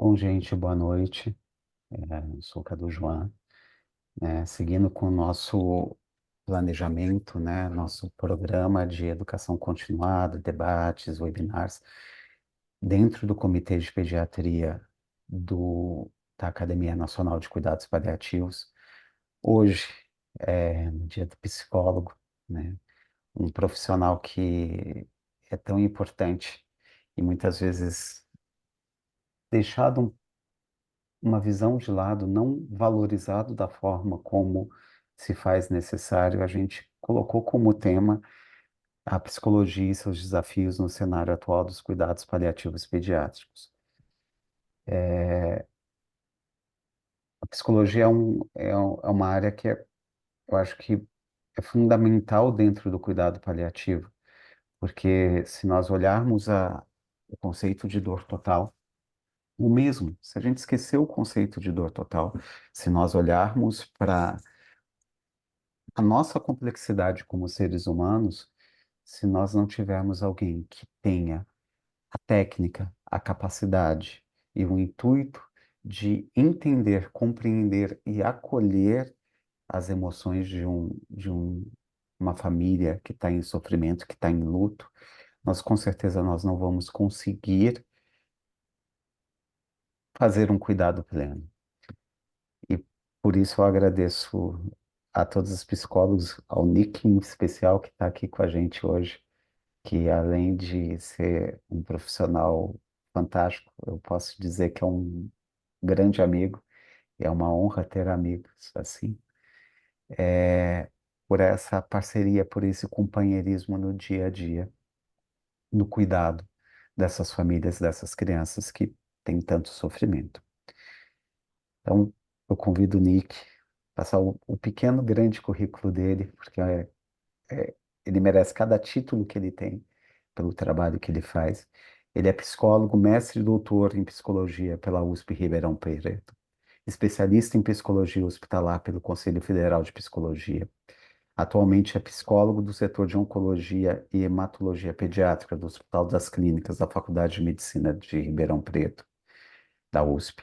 Bom, gente, boa noite. Eu sou o Cadu Joan, né? Seguindo com o nosso planejamento, né? Nosso programa de educação continuada, debates, webinars, dentro do Comitê de Pediatria da Academia Nacional de Cuidados Paliativos. Hoje é no Dia do Psicólogo, né? Um profissional que é tão importante e muitas vezes deixado uma visão de lado, não valorizado da forma como se faz necessário, a gente colocou como tema a psicologia e seus desafios no cenário atual dos cuidados paliativos pediátricos. A psicologia é uma área eu acho que é fundamental dentro do cuidado paliativo, porque se nós olharmos o conceito de dor total, o mesmo, se a gente esqueceu o conceito de dor total, se nós olharmos para a nossa complexidade como seres humanos, se nós não tivermos alguém que tenha a técnica, a capacidade e o intuito de entender, compreender e acolher as emoções uma família que está em sofrimento, que está em luto, nós com certeza nós não vamos conseguir fazer um cuidado pleno. E por isso eu agradeço a todos os psicólogos, ao Nick em especial que está aqui com a gente hoje, que além de ser um profissional fantástico, eu posso dizer que é um grande amigo, e é uma honra ter amigos assim, por essa parceria, por esse companheirismo no dia a dia, no cuidado dessas famílias, dessas crianças que têm tanto sofrimento. Então, eu convido o Nick a passar o pequeno, grande currículo dele, porque é, ele merece cada título que ele tem pelo trabalho que ele faz. Ele é psicólogo, mestre e doutor em psicologia pela USP Ribeirão Preto, especialista em psicologia hospitalar pelo Conselho Federal de Psicologia. Atualmente é psicólogo do setor de oncologia e hematologia pediátrica do Hospital das Clínicas da Faculdade de Medicina de Ribeirão Preto, da USP.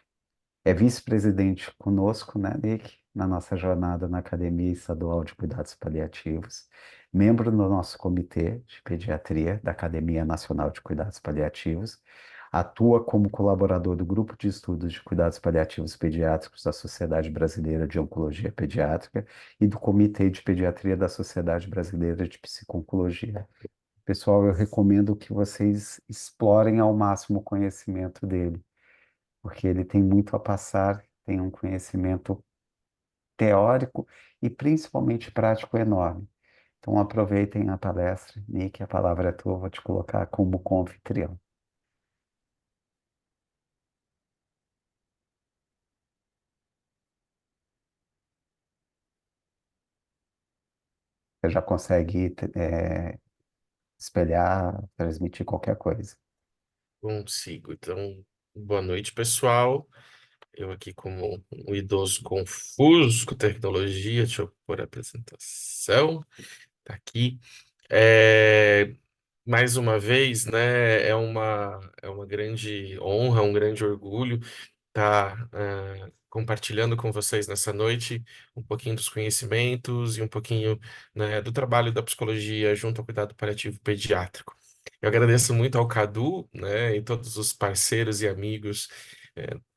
É vice-presidente conosco, né, Nick, na nossa jornada na Academia Estadual de Cuidados Paliativos, membro do nosso comitê de pediatria da Academia Nacional de Cuidados Paliativos, atua como colaborador do Grupo de Estudos de Cuidados Paliativos Pediátricos da Sociedade Brasileira de Oncologia Pediátrica e do Comitê de Pediatria da Sociedade Brasileira de Psico-Oncologia. Pessoal, eu recomendo que vocês explorem ao máximo o conhecimento dele porque ele tem muito a passar, tem um conhecimento teórico e principalmente prático enorme. Então aproveitem a palestra. Nick, a palavra é tua, vou te colocar como confitrião. Você já consegue espelhar, transmitir qualquer coisa. Consigo. Então, boa noite, pessoal. Eu aqui como um idoso confuso com tecnologia, deixa eu pôr a apresentação. Tá aqui. É, Mais uma vez, né, é uma grande honra, um grande orgulho estar compartilhando com vocês nessa noite um pouquinho dos conhecimentos e um pouquinho, né, do trabalho da psicologia junto ao cuidado paliativo pediátrico. Eu agradeço muito ao Cadu, né, e todos os parceiros e amigos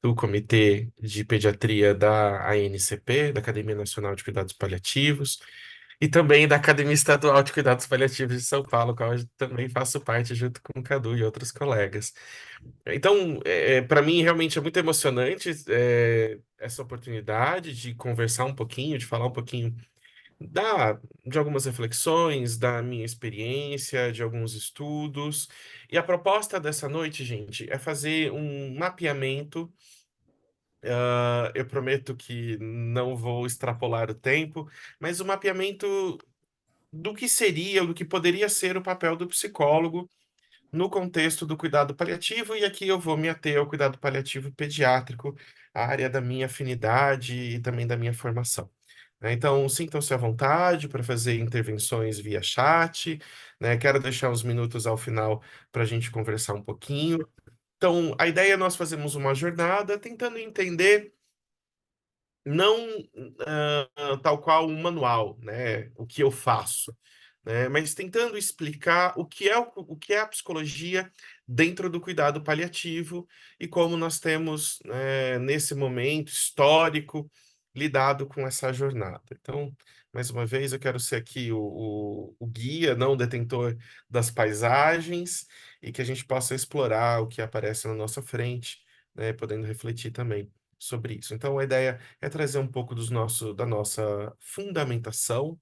do Comitê de Pediatria da ANCP, da Academia Nacional de Cuidados Paliativos, e também da Academia Estadual de Cuidados Paliativos de São Paulo, qual eu também faço parte junto com o Cadu e outros colegas. Então, para mim, realmente é muito emocionante essa oportunidade de conversar um pouquinho, de falar um pouquinho de algumas reflexões, da minha experiência, de alguns estudos. E a proposta dessa noite, gente, é fazer um mapeamento. Eu prometo que não vou extrapolar o tempo, mas um mapeamento do que seria, do que poderia ser o papel do psicólogo no contexto do cuidado paliativo, e aqui eu vou me ater ao cuidado paliativo pediátrico, a área da minha afinidade e também da minha formação. Né? Então, sintam-se à vontade para fazer intervenções via chat, né? Quero deixar uns minutos ao final para a gente conversar um pouquinho. Então, a ideia é nós fazermos uma jornada tentando entender não tal qual um manual, né? O que eu faço, né? Mas tentando explicar o que é a psicologia dentro do cuidado paliativo e como nós temos, nesse momento histórico, lidado com essa jornada. Então, mais uma vez, eu quero ser aqui o guia, não o detentor das paisagens, e que a gente possa explorar o que aparece na nossa frente, né? Podendo refletir também sobre isso. Então, a ideia é trazer um pouco da nossa fundamentação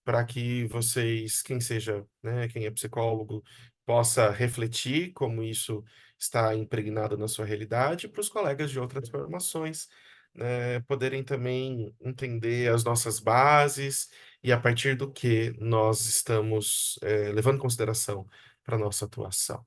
para que vocês, quem seja, né, quem é psicólogo, possa refletir como isso está impregnado na sua realidade, e para os colegas de outras formações, né, poderem também entender as nossas bases e a partir do que nós estamos, levando em consideração para a nossa atuação.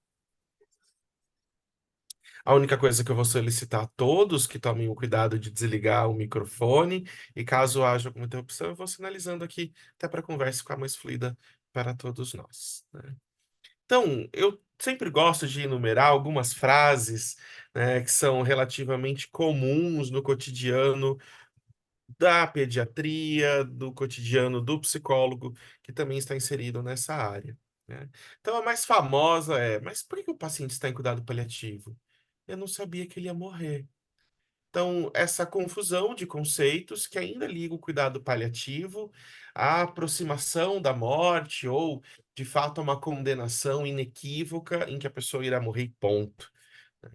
A única coisa que eu vou solicitar a todos que tomem o cuidado de desligar o microfone, e caso haja alguma interrupção, eu vou sinalizando aqui, até para a conversa ficar mais fluida para todos nós, né? Então, eu sempre gosto de enumerar algumas frases, né, que são relativamente comuns no cotidiano da pediatria, do cotidiano do psicólogo, que também está inserido nessa área, né? Então, a mais famosa é: mas por que o paciente está em cuidado paliativo? Eu não sabia que ele ia morrer. Então, essa confusão de conceitos que ainda liga o cuidado paliativo à aproximação da morte ou, de fato, a uma condenação inequívoca em que a pessoa irá morrer, e ponto.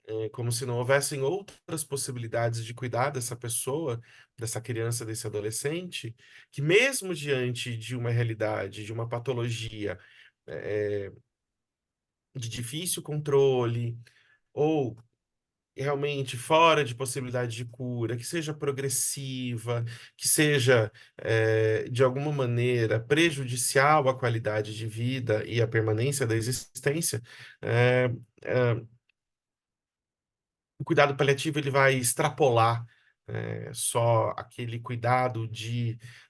É como se não houvessem outras possibilidades de cuidar dessa pessoa, dessa criança, desse adolescente, que mesmo diante de uma realidade, de uma patologia, eh, de difícil controle, ou realmente fora de possibilidade de cura, que seja progressiva, que seja, de alguma maneira, prejudicial à qualidade de vida e à permanência da existência, eh, eh, o cuidado paliativo ele vai extrapolar, só aquele cuidado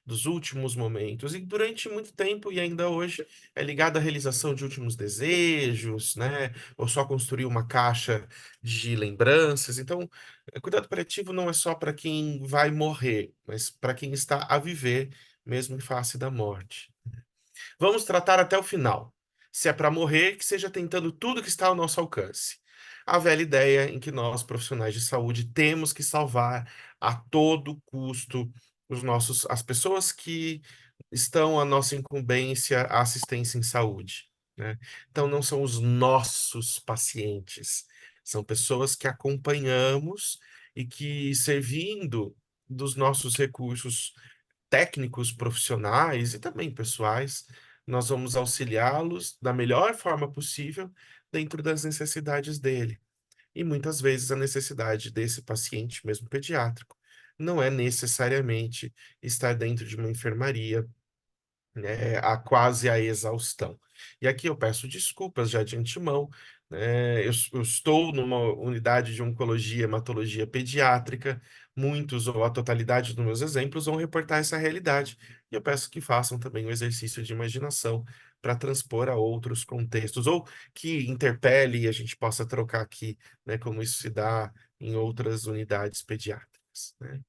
dos últimos momentos. E durante muito tempo, e ainda hoje, é ligado à realização de últimos desejos, né? Ou só construir uma caixa de lembranças. Então, cuidado paliativo não é só para quem vai morrer, mas para quem está a viver, mesmo em face da morte. Vamos tratar até o final. Se é para morrer, que seja tentando tudo que está ao nosso alcance. A velha ideia em que nós, profissionais de saúde, temos que salvar a todo custo as pessoas que estão à nossa incumbência, a assistência em saúde, né? Então, não são os nossos pacientes, são pessoas que acompanhamos e que, servindo dos nossos recursos técnicos, profissionais e também pessoais, nós vamos auxiliá-los da melhor forma possível dentro das necessidades dele. E muitas vezes a necessidade desse paciente, mesmo pediátrico, não é necessariamente estar dentro de uma enfermaria, né, a quase a exaustão. E aqui eu peço desculpas já de antemão, né, eu estou numa unidade de oncologia, hematologia pediátrica, muitos ou a totalidade dos meus exemplos vão reportar essa realidade, e eu peço que façam também o exercício de imaginação para transpor a outros contextos, ou que interpele e a gente possa trocar aqui, né, como isso se dá em outras unidades pediátricas, né?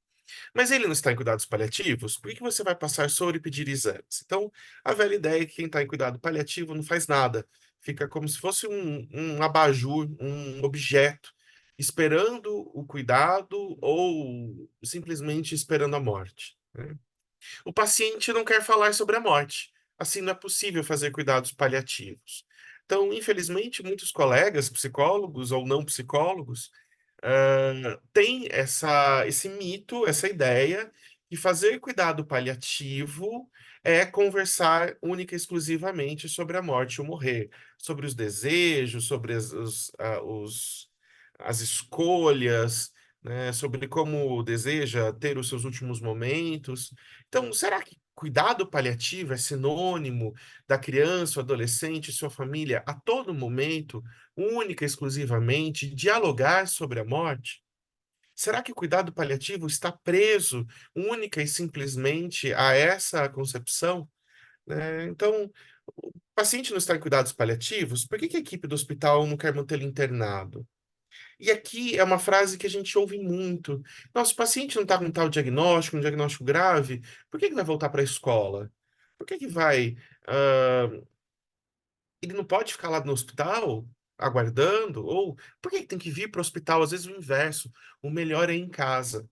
Mas ele não está em cuidados paliativos, por que você vai passar soro e pedir exames? Então, a velha ideia é que quem está em cuidado paliativo não faz nada. Fica como se fosse um abajur, um objeto, esperando o cuidado ou simplesmente esperando a morte, né? O paciente não quer falar sobre a morte. Assim, não é possível fazer cuidados paliativos. Então, infelizmente, muitos colegas, psicólogos ou não psicólogos, tem esse mito, essa ideia que fazer cuidado paliativo é conversar única e exclusivamente sobre a morte e o morrer, sobre os desejos, sobre as escolhas, né, sobre como deseja ter os seus últimos momentos. Então, será que cuidado paliativo é sinônimo da criança, o adolescente e sua família a todo momento, única e exclusivamente, dialogar sobre a morte? Será que o cuidado paliativo está preso única e simplesmente a essa concepção, né? Então, o paciente não está em cuidados paliativos, por que que a equipe do hospital não quer mantê-lo internado? E aqui é uma frase que a gente ouve muito. Nosso paciente não está com tal diagnóstico, um diagnóstico grave, por que que vai voltar para a escola? Por que que vai? Ele não pode ficar lá no hospital aguardando? Ou por que que tem que vir para o hospital? Às vezes o inverso, o melhor é em casa.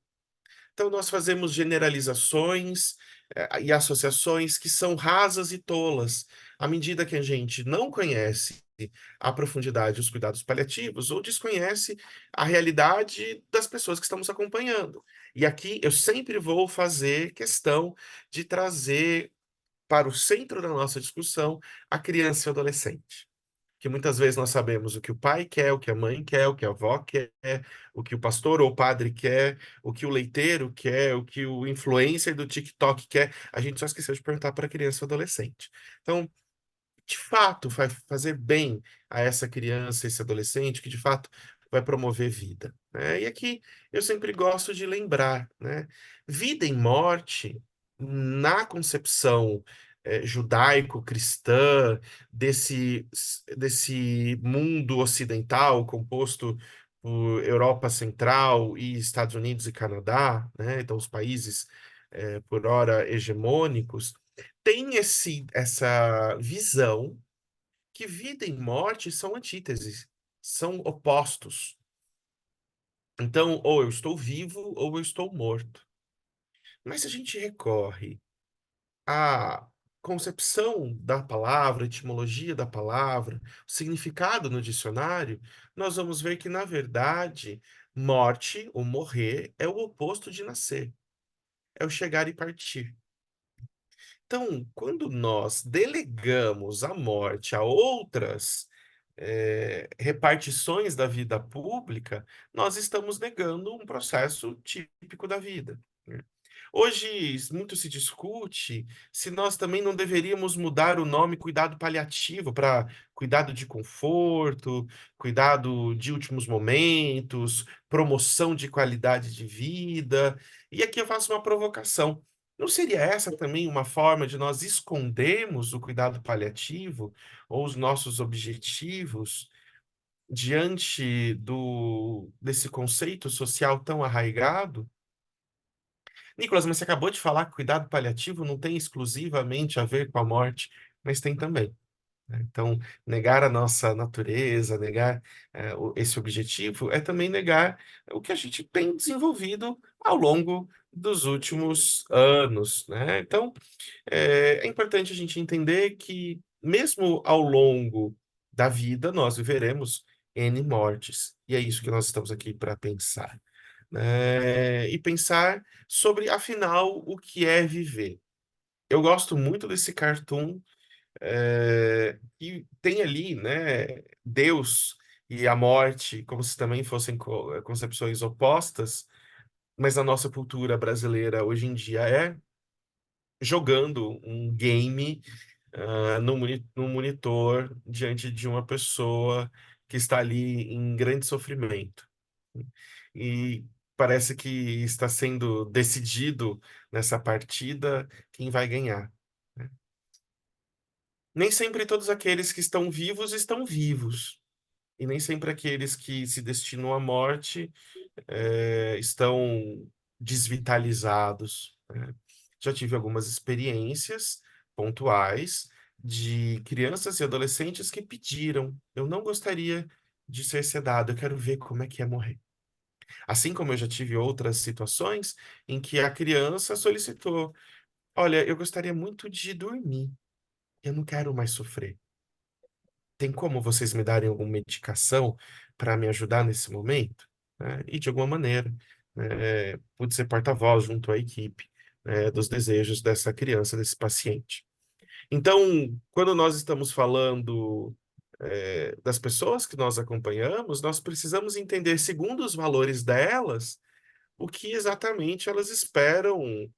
Então, nós fazemos generalizações, e associações que são rasas e tolas, à medida que a gente não conhece a profundidade os cuidados paliativos ou desconhece a realidade das pessoas que estamos acompanhando. E aqui eu sempre vou fazer questão de trazer para o centro da nossa discussão a criança e o adolescente, que muitas vezes nós sabemos o que o pai quer, o que a mãe quer, o que a avó quer, o que o pastor ou o padre quer, o que o leiteiro quer, o que o influencer do TikTok quer. A gente só esqueceu de perguntar para a criança e adolescente. Então, de fato, vai fazer bem a essa criança, esse adolescente, que de fato vai promover vida, né? E aqui eu sempre gosto de lembrar, né? Vida e morte, na concepção judaico-cristã desse mundo ocidental composto por Europa Central e Estados Unidos e Canadá, né? Então, os países, por ora, hegemônicos, tem essa visão que vida e morte são antíteses, são opostos. Então, ou eu estou vivo ou eu estou morto. Mas se a gente recorre à concepção da palavra, a etimologia da palavra, o significado no dicionário, nós vamos ver que, na verdade, morte ou morrer é o oposto de nascer, é o chegar e partir. Então, quando nós delegamos a morte a outras repartições da vida pública, nós estamos negando um processo típico da vida, né? Hoje, muito se discute se nós também não deveríamos mudar o nome cuidado paliativo para cuidado de conforto, cuidado de últimos momentos, promoção de qualidade de vida. E aqui eu faço uma provocação. Não seria essa também uma forma de nós escondermos o cuidado paliativo ou os nossos objetivos diante desse conceito social tão arraigado? Nicolas, mas você acabou de falar que cuidado paliativo não tem exclusivamente a ver com a morte, mas tem também, né? Então, negar a nossa natureza, negar esse objetivo, é também negar o que a gente tem desenvolvido ao longo dos últimos anos, né? Então, é importante a gente entender que, mesmo ao longo da vida, nós viveremos N mortes. E é isso que nós estamos aqui para pensar, né? E pensar sobre, afinal, o que é viver. Eu gosto muito desse cartoon, que tem ali, né, Deus e a morte como se também fossem concepções opostas, mas a nossa cultura brasileira hoje em dia é jogando um game no monitor diante de uma pessoa que está ali em grande sofrimento. E parece que está sendo decidido nessa partida quem vai ganhar, né? Nem sempre todos aqueles que estão vivos, e nem sempre aqueles que se destinam à morte estão desvitalizados, né? Já tive algumas experiências pontuais de crianças e adolescentes que pediram: eu não gostaria de ser sedado, eu quero ver como é que é morrer. Assim como eu já tive outras situações em que a criança solicitou: olha, eu gostaria muito de dormir, eu não quero mais sofrer. Tem como vocês me darem alguma medicação para me ajudar nesse momento? Né? E de alguma maneira, né, pude ser porta-voz junto à equipe, dos desejos dessa criança, desse paciente. Então, quando nós estamos falando, das pessoas que nós acompanhamos, nós precisamos entender, segundo os valores delas, o que exatamente elas esperam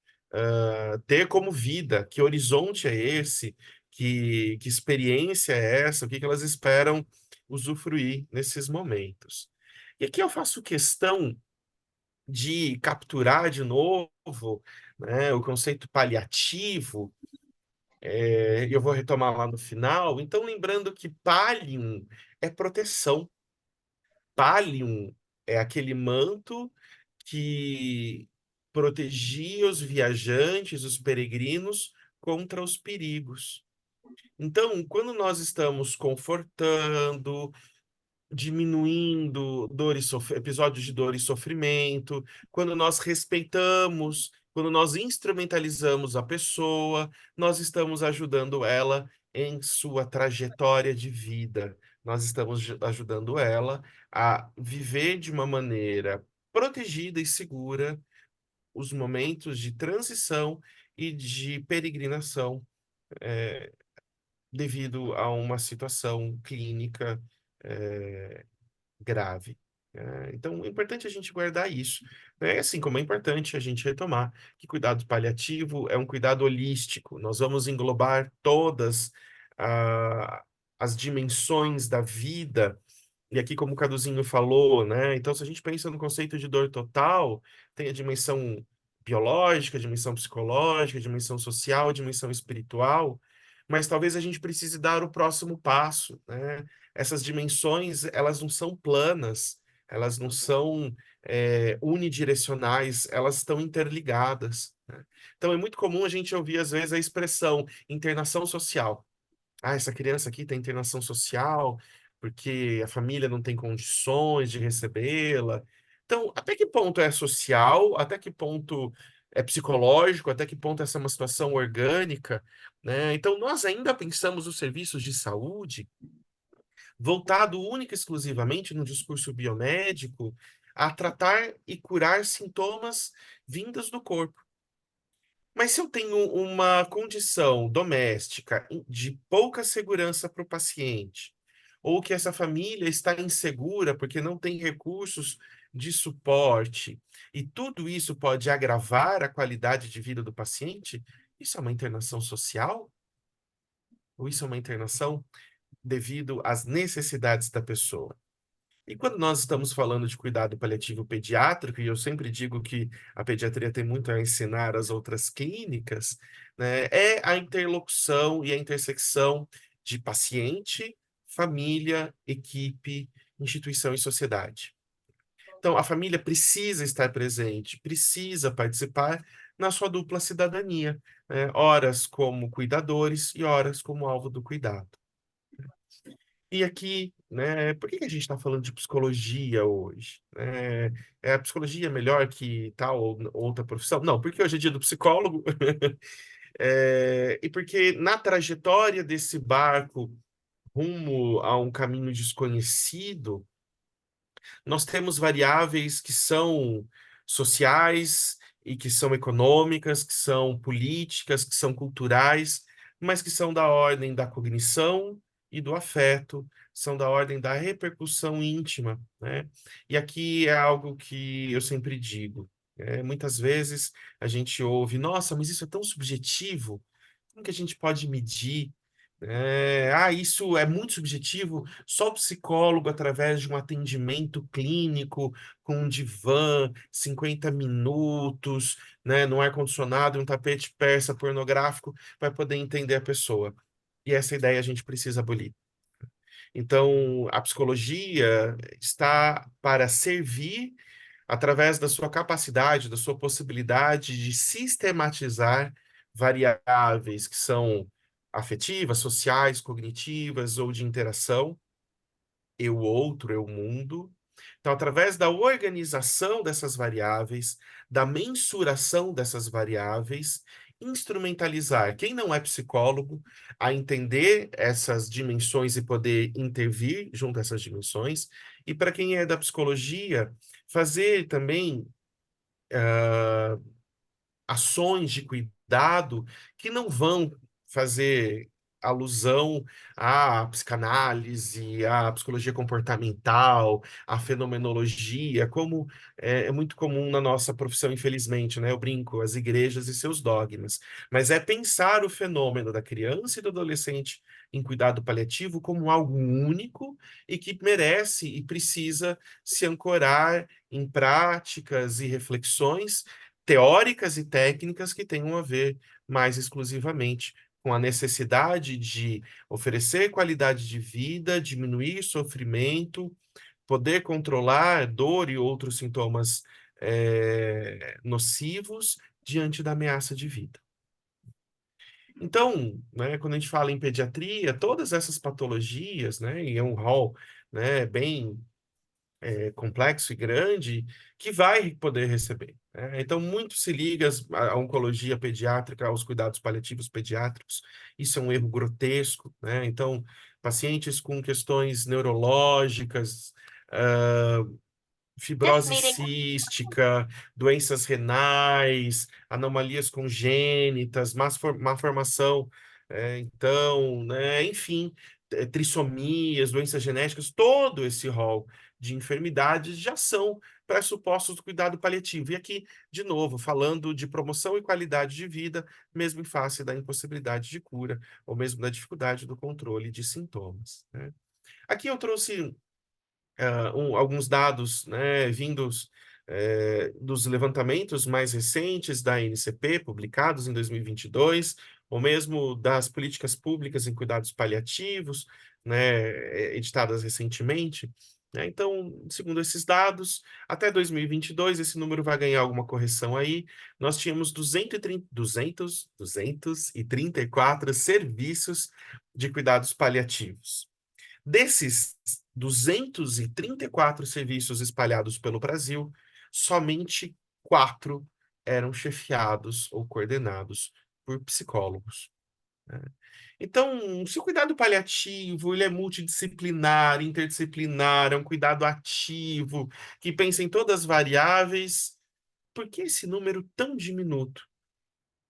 ter como vida, que horizonte é esse, que experiência é essa, o que que elas esperam usufruir nesses momentos. E aqui eu faço questão de capturar de novo, né, o conceito paliativo, e eu vou retomar lá no final. Então, lembrando que Pallium é proteção. Pallium é aquele manto que protegia os viajantes, os peregrinos, contra os perigos. Então, quando nós estamos confortando, diminuindo episódios de dor e sofrimento, quando nós respeitamos, quando nós instrumentalizamos a pessoa, nós estamos ajudando ela em sua trajetória de vida. Nós estamos ajudando ela a viver de uma maneira protegida e segura os momentos de transição e de peregrinação devido a uma situação clínica grave. Então, é importante a gente guardar isso, né? Assim como é importante a gente retomar que cuidado paliativo é um cuidado holístico. Nós vamos englobar todas ah, as dimensões da vida. E aqui, como o Caduzinho falou, né? Então, se a gente pensa no conceito de dor total, tem a dimensão biológica, a dimensão psicológica, a dimensão social, a dimensão espiritual, mas talvez a gente precise dar o próximo passo, né? Essas dimensões, elas não são planas, elas não são unidirecionais, elas estão interligadas, né? Então, é muito comum a gente ouvir, às vezes, a expressão internação social. Ah, essa criança aqui tem internação social porque a família não tem condições de recebê-la. Então, até que ponto é social? Até que ponto é psicológico? Até que ponto essa é uma situação orgânica, né? Então, nós ainda pensamos os serviços de saúde voltado única e exclusivamente no discurso biomédico a tratar e curar sintomas vindos do corpo. Mas se eu tenho uma condição doméstica de pouca segurança para o paciente, ou que essa família está insegura porque não tem recursos de suporte, e tudo isso pode agravar a qualidade de vida do paciente, isso é uma internação social? Ou isso é uma internação devido às necessidades da pessoa? E quando nós estamos falando de cuidado paliativo pediátrico, e eu sempre digo que a pediatria tem muito a ensinar às outras clínicas, né, é a interlocução e a intersecção de paciente, família, equipe, instituição e sociedade. Então, a família precisa estar presente, precisa participar na sua dupla cidadania, né, horas como cuidadores e horas como alvo do cuidado. E aqui, né, por que que a gente está falando de psicologia hoje? É a psicologia melhor que tal ou outra profissão? Não, porque hoje é dia do psicólogo, e porque na trajetória desse barco rumo a um caminho desconhecido, nós temos variáveis que são sociais e que são econômicas, que são políticas, que são culturais, mas que são da ordem da cognição e do afeto, são da ordem da repercussão íntima, né? E aqui é algo que eu sempre digo. Muitas vezes a gente ouve, nossa, mas isso é tão subjetivo, como que a gente pode medir? Isso é muito subjetivo. Só o psicólogo, através de um atendimento clínico, com um divã, 50 minutos, né, num ar-condicionado, um tapete persa pornográfico, vai poder entender a pessoa. E essa ideia a gente precisa abolir. Então, a psicologia está para servir através da sua capacidade, da sua possibilidade de sistematizar variáveis que são afetivas, sociais, cognitivas ou de interação, eu outro, eu mundo. Então, através da organização dessas variáveis, da mensuração dessas variáveis, instrumentalizar quem não é psicólogo a entender essas dimensões e poder intervir junto a essas dimensões, e para quem é da psicologia, fazer também ações de cuidado que não vão fazer alusão à psicanálise, à psicologia comportamental, à fenomenologia, como é muito comum na nossa profissão, infelizmente, né? Eu brinco, as igrejas e seus dogmas. Mas é pensar o fenômeno da criança e do adolescente em cuidado paliativo como algo único e que merece e precisa se ancorar em práticas e reflexões teóricas e técnicas que tenham a ver mais exclusivamente com a necessidade de oferecer qualidade de vida, diminuir sofrimento, poder controlar dor e outros sintomas nocivos diante da ameaça de vida. Então, né, quando a gente fala em pediatria, todas essas patologias, né, e é um rol, né, bem complexo e grande, que vai poder receber, né? Então, muito se liga à oncologia pediátrica, aos cuidados paliativos pediátricos. Isso é um erro grotesco, né? Então, pacientes com questões neurológicas, This fibrose meeting. cística, doenças renais, anomalias congênitas, má formação, então, né, enfim, trissomias, doenças genéticas, todo esse rol de enfermidades já são pressupostos do cuidado paliativo. E aqui, de novo, falando de promoção e qualidade de vida, mesmo em face da impossibilidade de cura, ou mesmo da dificuldade do controle de sintomas, né? Aqui eu trouxe alguns dados, né, vindos dos levantamentos mais recentes da ANCP, publicados em 2022, ou mesmo das políticas públicas em cuidados paliativos, né, editadas recentemente, né? Então, segundo esses dados, até 2022, esse número vai ganhar alguma correção aí. Nós tínhamos 234 serviços de cuidados paliativos. Desses 234 serviços espalhados pelo Brasil, somente 4 eram chefiados ou coordenados por psicólogos, né? Então, se o cuidado paliativo ele é multidisciplinar, interdisciplinar, é um cuidado ativo, que pensa em todas as variáveis, por que esse número tão diminuto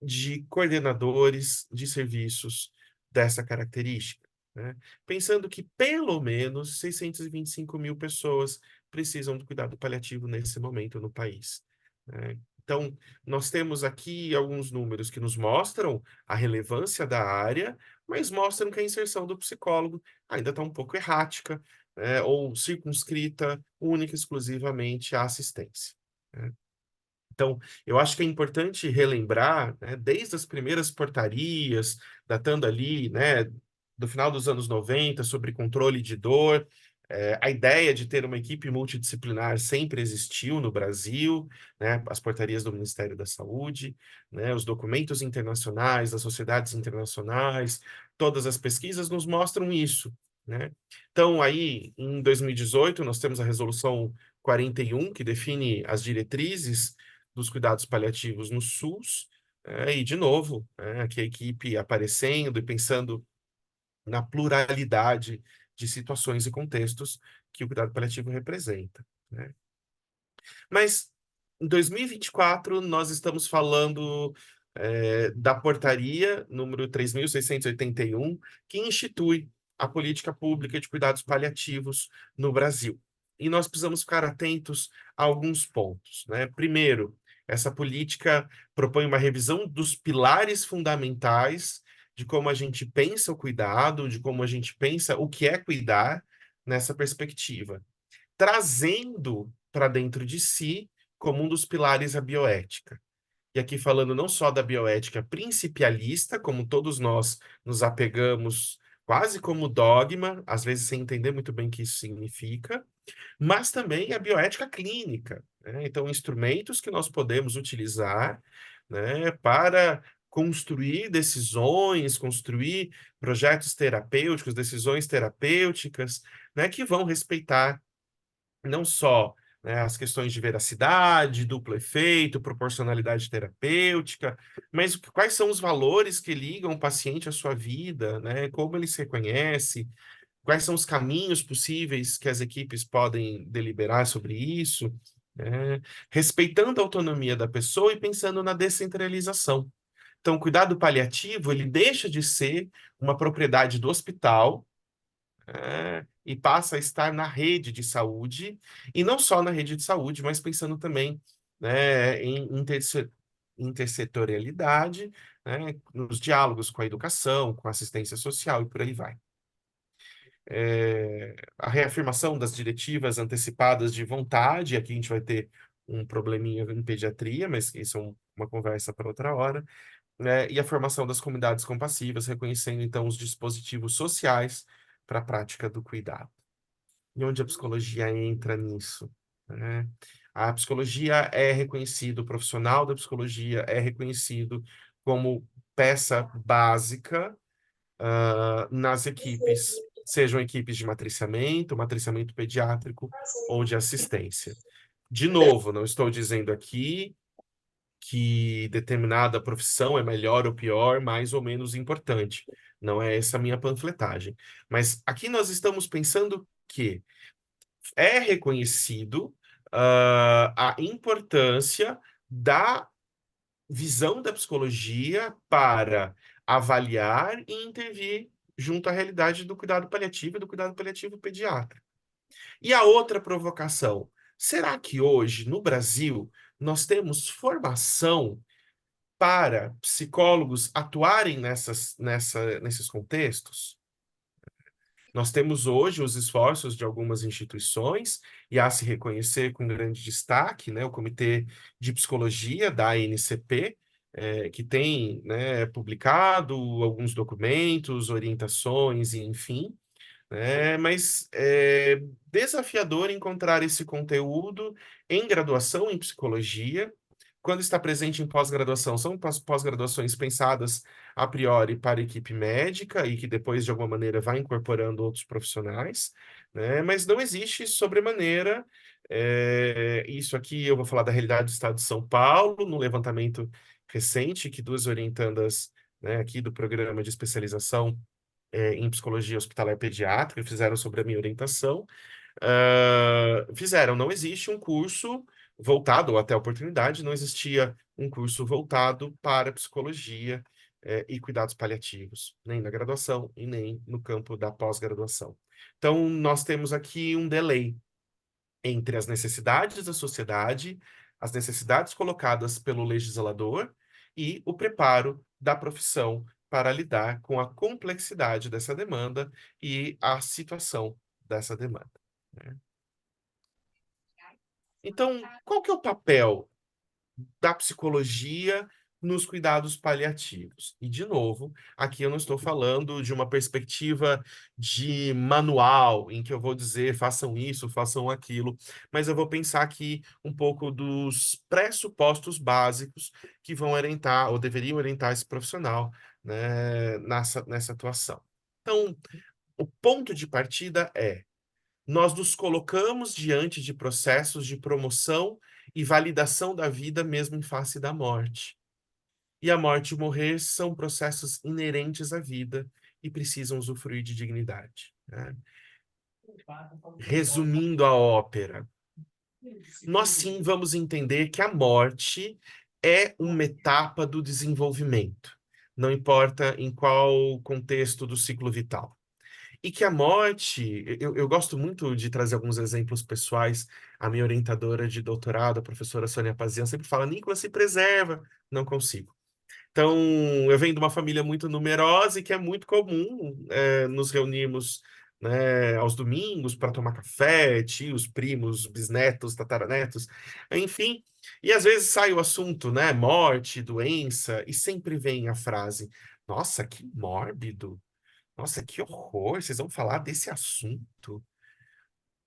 de coordenadores de serviços dessa característica, né? Pensando que pelo menos 625 mil pessoas precisam do cuidado paliativo nesse momento no país, né? Então, nós temos aqui alguns números que nos mostram a relevância da área, mas mostram que a inserção do psicólogo ainda está um pouco errática, né, ou circunscrita única e exclusivamente à assistência, né? Então, eu acho que é importante relembrar, né, desde as primeiras portarias, datando ali, né, do final dos anos 90, sobre controle de dor, a ideia de ter uma equipe multidisciplinar sempre existiu no Brasil, né, as portarias do Ministério da Saúde, né, os documentos internacionais, das sociedades internacionais, todas as pesquisas nos mostram isso, né? Então, aí, em 2018, nós temos a Resolução 41, que define as diretrizes dos cuidados paliativos no SUS, e, de novo, aqui a equipe aparecendo e pensando na pluralidade de situações e contextos que o cuidado paliativo representa, né? Mas em 2024, nós estamos falando da portaria número 3.681, que institui a política pública de cuidados paliativos no Brasil. E nós precisamos ficar atentos a alguns pontos, né? Primeiro, essa política propõe uma revisão dos pilares fundamentais de como a gente pensa o cuidado, de como a gente pensa o que é cuidar nessa perspectiva, trazendo para dentro de si como um dos pilares a bioética. E aqui falando não só da bioética principialista, como todos nós nos apegamos quase como dogma, às vezes sem entender muito bem o que isso significa, mas também a bioética clínica, né? Então, instrumentos que nós podemos utilizar, né, para construir decisões, construir projetos terapêuticos, decisões terapêuticas, né, que vão respeitar não só, né, as questões de veracidade, duplo efeito, proporcionalidade terapêutica, mas quais são os valores que ligam o paciente à sua vida, né? Como ele se reconhece, quais são os caminhos possíveis que as equipes podem deliberar sobre isso, né? Respeitando a autonomia da pessoa e pensando na descentralização. Então, o cuidado paliativo, ele deixa de ser uma propriedade do hospital, e passa a estar na rede de saúde, e não só na rede de saúde, mas pensando também, né, em intersetorialidade, né, nos diálogos com a educação, com a assistência social e por aí vai. A reafirmação das diretivas antecipadas de vontade, aqui a gente vai ter um probleminha em pediatria, mas isso é uma conversa para outra hora, né, e a formação das comunidades compassivas, reconhecendo então os dispositivos sociais para a prática do cuidado. e onde a psicologia entra nisso, né? A psicologia é reconhecido, o profissional da psicologia é reconhecido como peça básica nas equipes, sejam equipes de matriciamento, matriciamento pediátrico ou de assistência. De novo, não estou dizendo aqui que determinada profissão é melhor ou pior, mais ou menos importante. Não é essa a minha panfletagem. Mas aqui nós estamos pensando que é reconhecido a importância da visão da psicologia para avaliar e intervir junto à realidade do cuidado paliativo e do cuidado paliativo pediátrico. E a outra provocação, será que hoje, no Brasil, nós temos formação para psicólogos atuarem nesses contextos? Nós temos hoje os esforços de algumas instituições, e há se reconhecer com grande destaque, né, o Comitê de Psicologia da ANCP, que tem, né, publicado alguns documentos, orientações, e enfim, mas é desafiador encontrar esse conteúdo em graduação em psicologia. Quando está presente em pós-graduação, são pós-graduações pensadas a priori para a equipe médica e que depois, de alguma maneira, vai incorporando outros profissionais, né? Mas não existe sobremaneira. Isso aqui eu vou falar da realidade do Estado de São Paulo, no levantamento recente que duas orientandas, né, aqui do programa de especialização em psicologia hospitalar pediátrica, fizeram sobre a minha orientação. Fizeram, não existe um curso voltado, ou até a oportunidade, não existia um curso voltado para psicologia e cuidados paliativos, nem na graduação e nem no campo da pós-graduação. Então, nós temos aqui um delay entre as necessidades da sociedade, as necessidades colocadas pelo legislador e o preparo da profissão para lidar com a complexidade dessa demanda e a situação dessa demanda, né? Então, qual que é o papel da psicologia nos cuidados paliativos? E, de novo, aqui eu não estou falando de uma perspectiva de manual, em que eu vou dizer façam isso, façam aquilo, mas eu vou pensar aqui um pouco dos pressupostos básicos que vão orientar, ou deveriam orientar esse profissional, né, nessa atuação. Então, o ponto de partida é nós nos colocamos diante de processos de promoção e validação da vida mesmo em face da morte. E a morte e o morrer são processos inerentes à vida e precisam usufruir de dignidade, né? Resumindo a ópera, nós sim vamos entender que a morte é uma etapa do desenvolvimento, não importa em qual contexto do ciclo vital. E que a morte, eu gosto muito de trazer alguns exemplos pessoais. A minha orientadora de doutorado, a professora Sônia Pazian, sempre fala: Nicolas, se preserva. Não consigo. Então, eu venho de uma família muito numerosa e que é muito comum nos reunirmos, né, aos domingos para tomar café, tios, primos, bisnetos, tataranetos, enfim. E às vezes sai o assunto, né, morte, doença, e sempre vem a frase: Nossa, que mórbido. Nossa, que horror! Vocês vão falar desse assunto?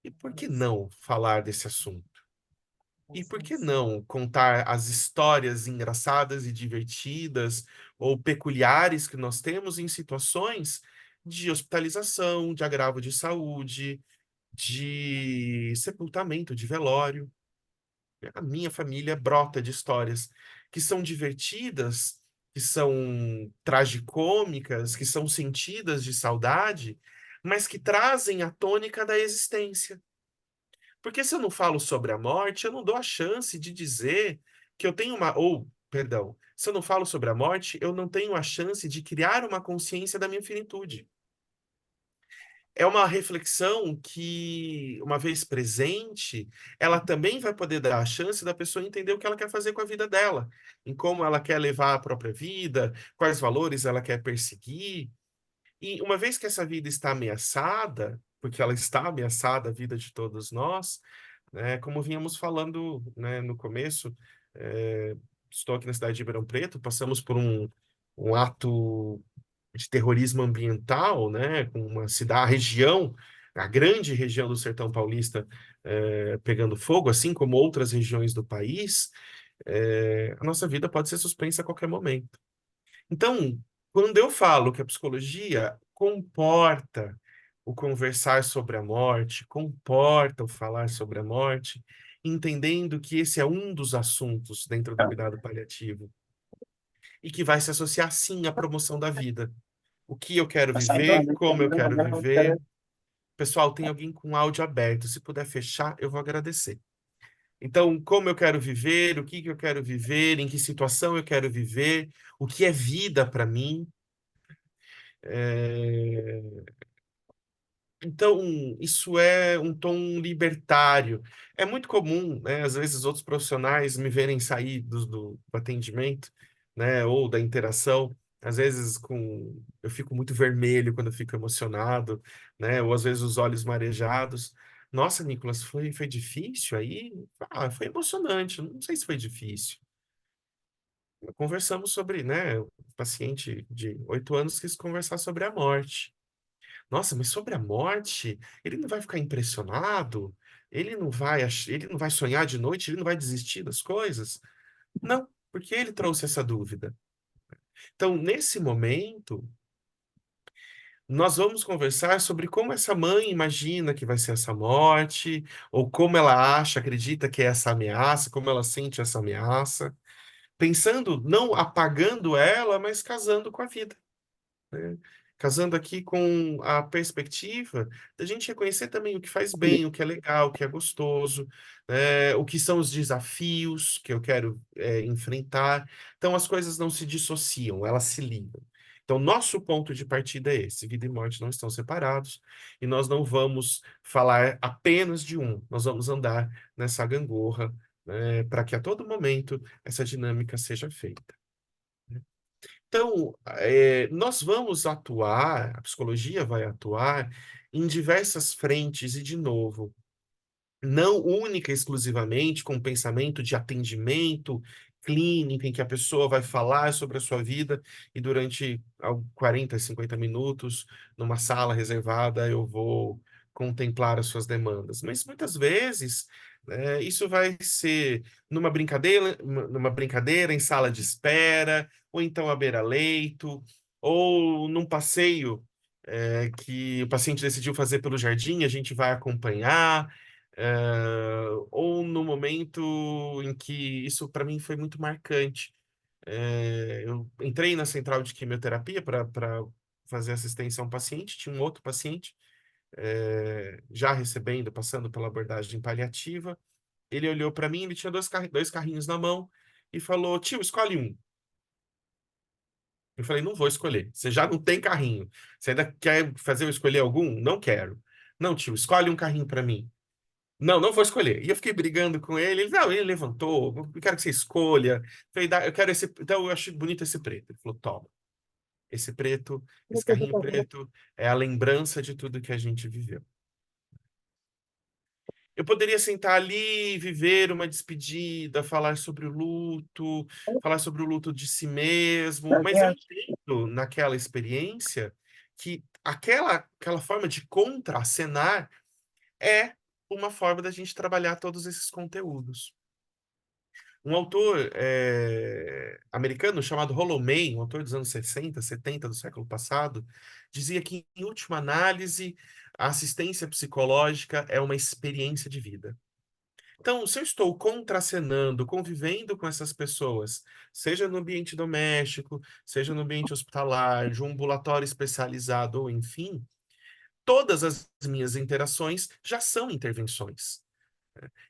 E por que não falar desse assunto? E por que não contar as histórias engraçadas e divertidas ou peculiares que nós temos em situações de hospitalização, de agravo de saúde, de sepultamento, de velório? A minha família brota de histórias que são divertidas, que são tragicômicas, que são sentidas de saudade, mas que trazem a tônica da existência. Porque se eu não falo sobre a morte, eu não dou a chance de dizer que eu tenho uma. Ou, perdão, se eu não falo sobre a morte, eu não tenho a chance de criar uma consciência da minha finitude. É uma reflexão que, uma vez presente, ela também vai poder dar a chance da pessoa entender o que ela quer fazer com a vida dela, em como ela quer levar a própria vida, quais valores ela quer perseguir. E uma vez que essa vida está ameaçada, porque ela está ameaçada, a vida de todos nós, né, como vínhamos falando, né, no começo, é, estou aqui na cidade de Ribeirão Preto, passamos por um ato de terrorismo ambiental, né, com uma cidade, a região a grande região do sertão paulista pegando fogo, assim como outras regiões do país, a nossa vida pode ser suspensa a qualquer momento. Então, quando eu falo que a psicologia comporta o conversar sobre a morte, comporta o falar sobre a morte, entendendo que esse é um dos assuntos dentro do cuidado paliativo e que vai se associar sim à promoção da vida. O que eu quero viver, como eu quero viver. Pessoal, tem alguém com áudio aberto. Se puder fechar, eu vou agradecer. Então, como eu quero viver, o que que eu quero viver, em que situação eu quero viver, o que é vida para mim. É, Então, isso é um tom libertário. É muito comum, né? Às vezes outros profissionais me verem sair do atendimento, né? Ou da interação. Às vezes eu fico muito vermelho quando eu fico emocionado, né? Ou às vezes os olhos marejados. Nossa, Nicolas, foi difícil aí? Ah, foi emocionante. Não sei se foi difícil. Conversamos sobre, né? O paciente de 8 anos quis conversar sobre a morte. Nossa, mas sobre a morte, ele não vai ficar impressionado? Ele não vai sonhar de noite? Ele não vai desistir das coisas? Não, porque ele trouxe essa dúvida. Então, nesse momento, nós vamos conversar sobre como essa mãe imagina que vai ser essa morte, ou como ela acha, acredita que é essa ameaça, como ela sente essa ameaça, pensando, não apagando ela, mas casando com a vida, né? Casando aqui com a perspectiva da gente reconhecer também o que faz bem, o que é legal, o que é gostoso, o que são os desafios que eu quero enfrentar. Então, as coisas não se dissociam, elas se ligam. Então, nosso ponto de partida é esse: vida e morte não estão separados, e nós não vamos falar apenas de um, nós vamos andar nessa gangorra, para que a todo momento essa dinâmica seja feita. Então, nós vamos atuar, a psicologia vai atuar em diversas frentes e, de novo, não única e exclusivamente com pensamento de atendimento clínico, em que a pessoa vai falar sobre a sua vida e durante 40, 50 minutos, numa sala reservada, eu vou contemplar as suas demandas. Mas muitas vezes, isso vai ser numa brincadeira em sala de espera, ou então à beira-leito, ou num passeio, que o paciente decidiu fazer pelo jardim, a gente vai acompanhar, ou no momento em que isso para mim foi muito marcante. Eu entrei na central de quimioterapia para fazer assistência a um paciente, tinha um outro paciente já recebendo, passando pela abordagem paliativa. Ele olhou para mim, ele tinha dois carrinhos na mão e falou: Tio, escolhe um. Eu falei: Não vou escolher. Você já não tem carrinho. Você ainda quer fazer eu escolher algum? Não quero. Não, tio, escolhe um carrinho para mim. Não, não vou escolher. E eu fiquei brigando com ele. Não, ele levantou. Eu quero que você escolha. Falei: Eu quero esse. Então, eu acho bonito esse preto. Ele falou: Toma. Esse preto, esse carrinho preto é a lembrança de tudo que a gente viveu. Eu poderia sentar ali, viver uma despedida, falar sobre o luto de si mesmo, mas eu entendo naquela experiência que aquela forma de contracenar é uma forma da gente trabalhar todos esses conteúdos. Um autor americano chamado Rollo May, um autor dos anos 60, 70 do século passado, dizia que, em última análise, a assistência psicológica é uma experiência de vida. Então, se eu estou contracenando, convivendo com essas pessoas, seja no ambiente doméstico, seja no ambiente hospitalar, de um ambulatório especializado, ou enfim, todas as minhas interações já são intervenções.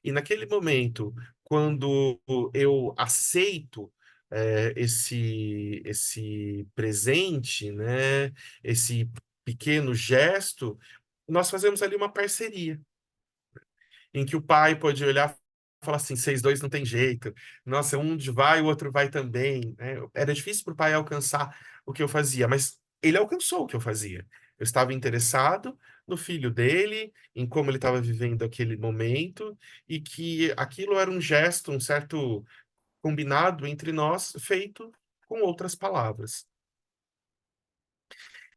E naquele momento, quando eu aceito esse presente, né, esse pequeno gesto, nós fazemos ali uma parceria, em que o pai pode olhar e falar assim: vocês dois não tem jeito, nossa, um vai, o outro vai também, né? Era difícil para o pai alcançar o que eu fazia, mas ele alcançou o que eu fazia. Eu estava interessado no filho dele, em como ele estava vivendo aquele momento, e que aquilo era um gesto, um certo combinado entre nós, feito com outras palavras.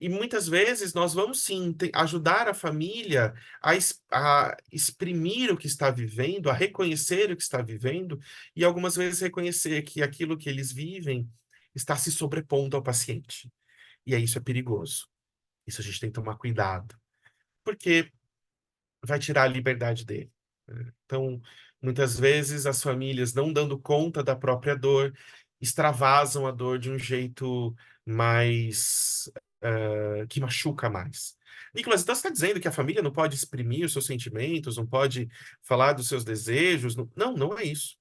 E muitas vezes nós vamos sim ajudar a família a exprimir o que está vivendo, a reconhecer o que está vivendo, e algumas vezes reconhecer que aquilo que eles vivem está se sobrepondo ao paciente. E aí isso é perigoso. Isso a gente tem que tomar cuidado, porque vai tirar a liberdade dele, né? Então, muitas vezes as famílias, não dando conta da própria dor, extravasam a dor de um jeito mais que machuca mais. Nicolas, então você está dizendo que a família não pode exprimir os seus sentimentos, não pode falar dos seus desejos? Não, não, não é isso,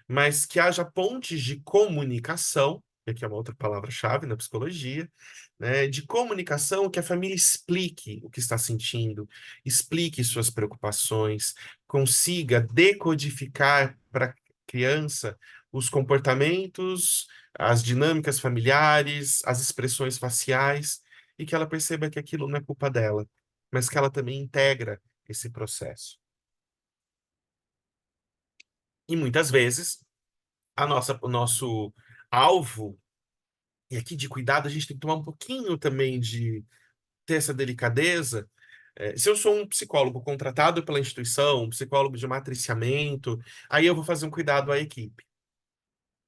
mas que haja pontes de comunicação, que aqui é uma outra palavra-chave na psicologia, né, de comunicação, que a família explique o que está sentindo, explique suas preocupações, consiga decodificar para a criança os comportamentos, as dinâmicas familiares, as expressões faciais, e que ela perceba que aquilo não é culpa dela, mas que ela também integra esse processo. E muitas vezes o nosso alvo, e aqui de cuidado, a gente tem que tomar um pouquinho também de ter essa delicadeza. Se eu sou um psicólogo contratado pela instituição, um psicólogo de matriciamento, aí eu vou fazer um cuidado à equipe.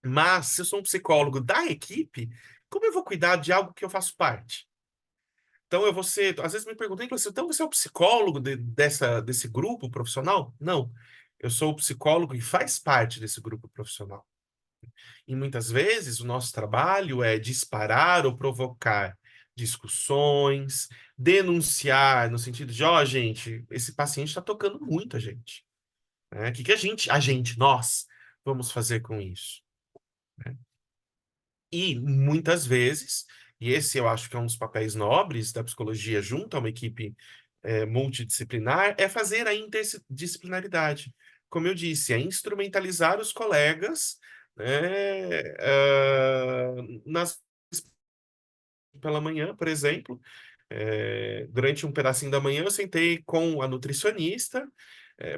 Mas se eu sou um psicólogo da equipe, como eu vou cuidar de algo que eu faço parte? Então eu vou ser, às vezes me perguntam, então você é o psicólogo desse grupo profissional? Não, eu sou o psicólogo que faz parte desse grupo profissional. E muitas vezes o nosso trabalho é disparar ou provocar discussões, denunciar no sentido de, ó, gente, esse paciente está tocando muito a gente, né? O que que nós vamos fazer com isso, né? E muitas vezes, e esse eu acho que é um dos papéis nobres da psicologia junto a uma equipe multidisciplinar, é fazer a interdisciplinaridade. Como eu disse, é instrumentalizar os colegas, né, nas pela manhã, por exemplo, durante um pedacinho da manhã, eu sentei com a nutricionista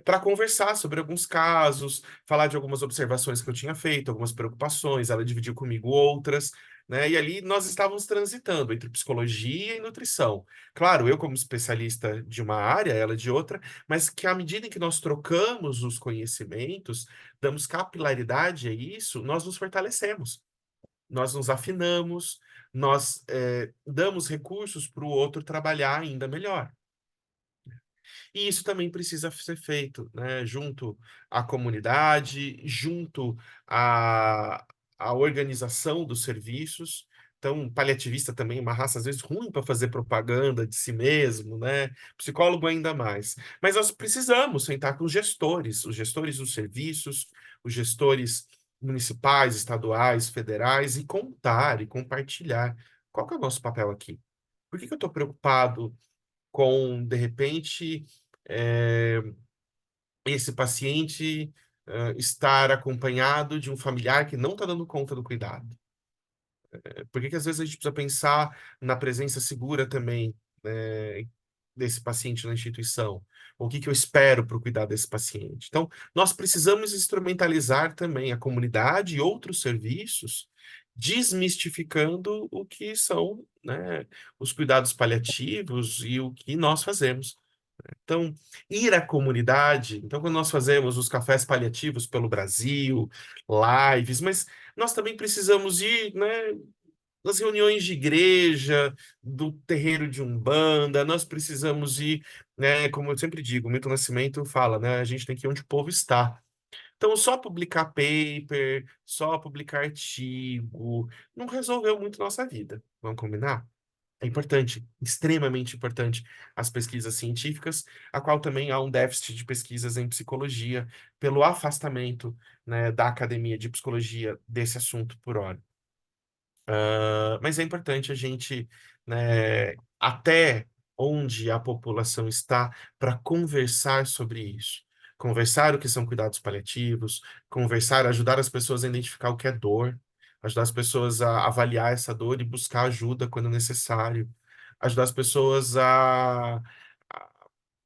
para conversar sobre alguns casos, falar de algumas observações que eu tinha feito, algumas preocupações. Ela dividiu comigo outras, né? E ali nós estávamos transitando entre psicologia e nutrição. Claro, eu como especialista de uma área, ela de outra, mas que à medida em que nós trocamos os conhecimentos, damos capilaridade a isso, nós nos fortalecemos, nós nos afinamos, nós damos recursos para o outro trabalhar ainda melhor. E isso também precisa ser feito, né, junto à comunidade, junto à, à organização dos serviços. Então, paliativista também é uma raça, às vezes, ruim para fazer propaganda de si mesmo, né? Psicólogo ainda mais. Mas nós precisamos sentar com os gestores dos serviços, os gestores municipais, estaduais, federais, e contar e compartilhar. Qual que é o nosso papel aqui? Por que que eu estou preocupado com, de repente, eh, esse paciente estar acompanhado de um familiar que não está dando conta do cuidado? Por que que às vezes a gente precisa pensar na presença segura também, desse paciente na instituição? O que que eu espero para o cuidado desse paciente? Então, nós precisamos instrumentalizar também a comunidade e outros serviços, desmistificando o que são, né, os cuidados paliativos e o que nós fazemos. Então, ir à comunidade. Então, quando nós fazemos os cafés paliativos pelo Brasil, lives, mas nós também precisamos ir, né, nas reuniões de igreja, do terreiro de Umbanda, nós precisamos ir, né, como eu sempre digo, o Milton Nascimento fala, né, a gente tem que ir onde o povo está. Então, só publicar paper, só publicar artigo, não resolveu muito nossa vida. Vamos combinar? É importante, extremamente importante, as pesquisas científicas, a qual também há um déficit de pesquisas em psicologia, pelo afastamento, né, da academia de psicologia desse assunto por hora. Mas é importante a gente, né, até onde a população está, para conversar sobre isso. Conversar o que são cuidados paliativos, conversar, ajudar as pessoas a identificar o que é dor, ajudar as pessoas a avaliar essa dor e buscar ajuda quando necessário, ajudar as pessoas a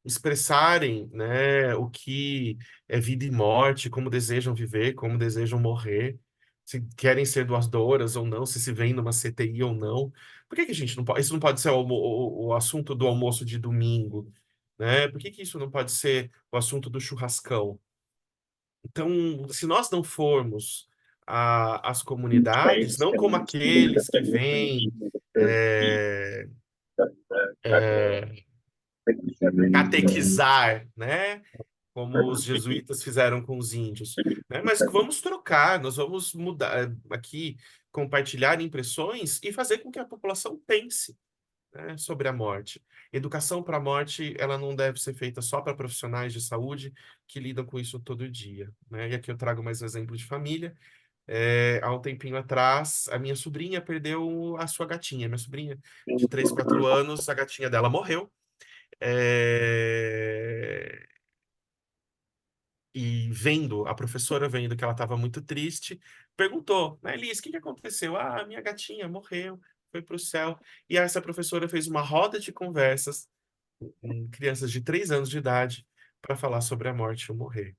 expressarem, né, o que é vida e morte, como desejam viver, como desejam morrer. se querem ser doadoras ou não, se vem numa CTI ou não. Por que que a gente não pode? Isso não pode ser o assunto do almoço de domingo, né? Por que que isso não pode ser o assunto do churrascão? Então, se nós não formos às comunidades, não como aqueles que vêm é, é, catequizar, né? Como os jesuítas fizeram com os índios, né? Mas que vamos trocar, nós vamos mudar aqui, compartilhar impressões e fazer com que a população pense, né, sobre a morte. Educação para a morte, ela não deve ser feita só para profissionais de saúde que lidam com isso todo dia, né? E aqui eu trago mais um exemplo de família. Há um tempinho atrás, a minha sobrinha perdeu a sua gatinha. Minha sobrinha de 3, 4 anos, a gatinha dela morreu. É, E vendo, a professora vendo que ela estava muito triste, perguntou, né, Elis, o que que aconteceu? Ah, minha gatinha morreu, foi para o céu. E essa professora fez uma roda de conversas com crianças de 3 anos de idade para falar sobre a morte e o morrer.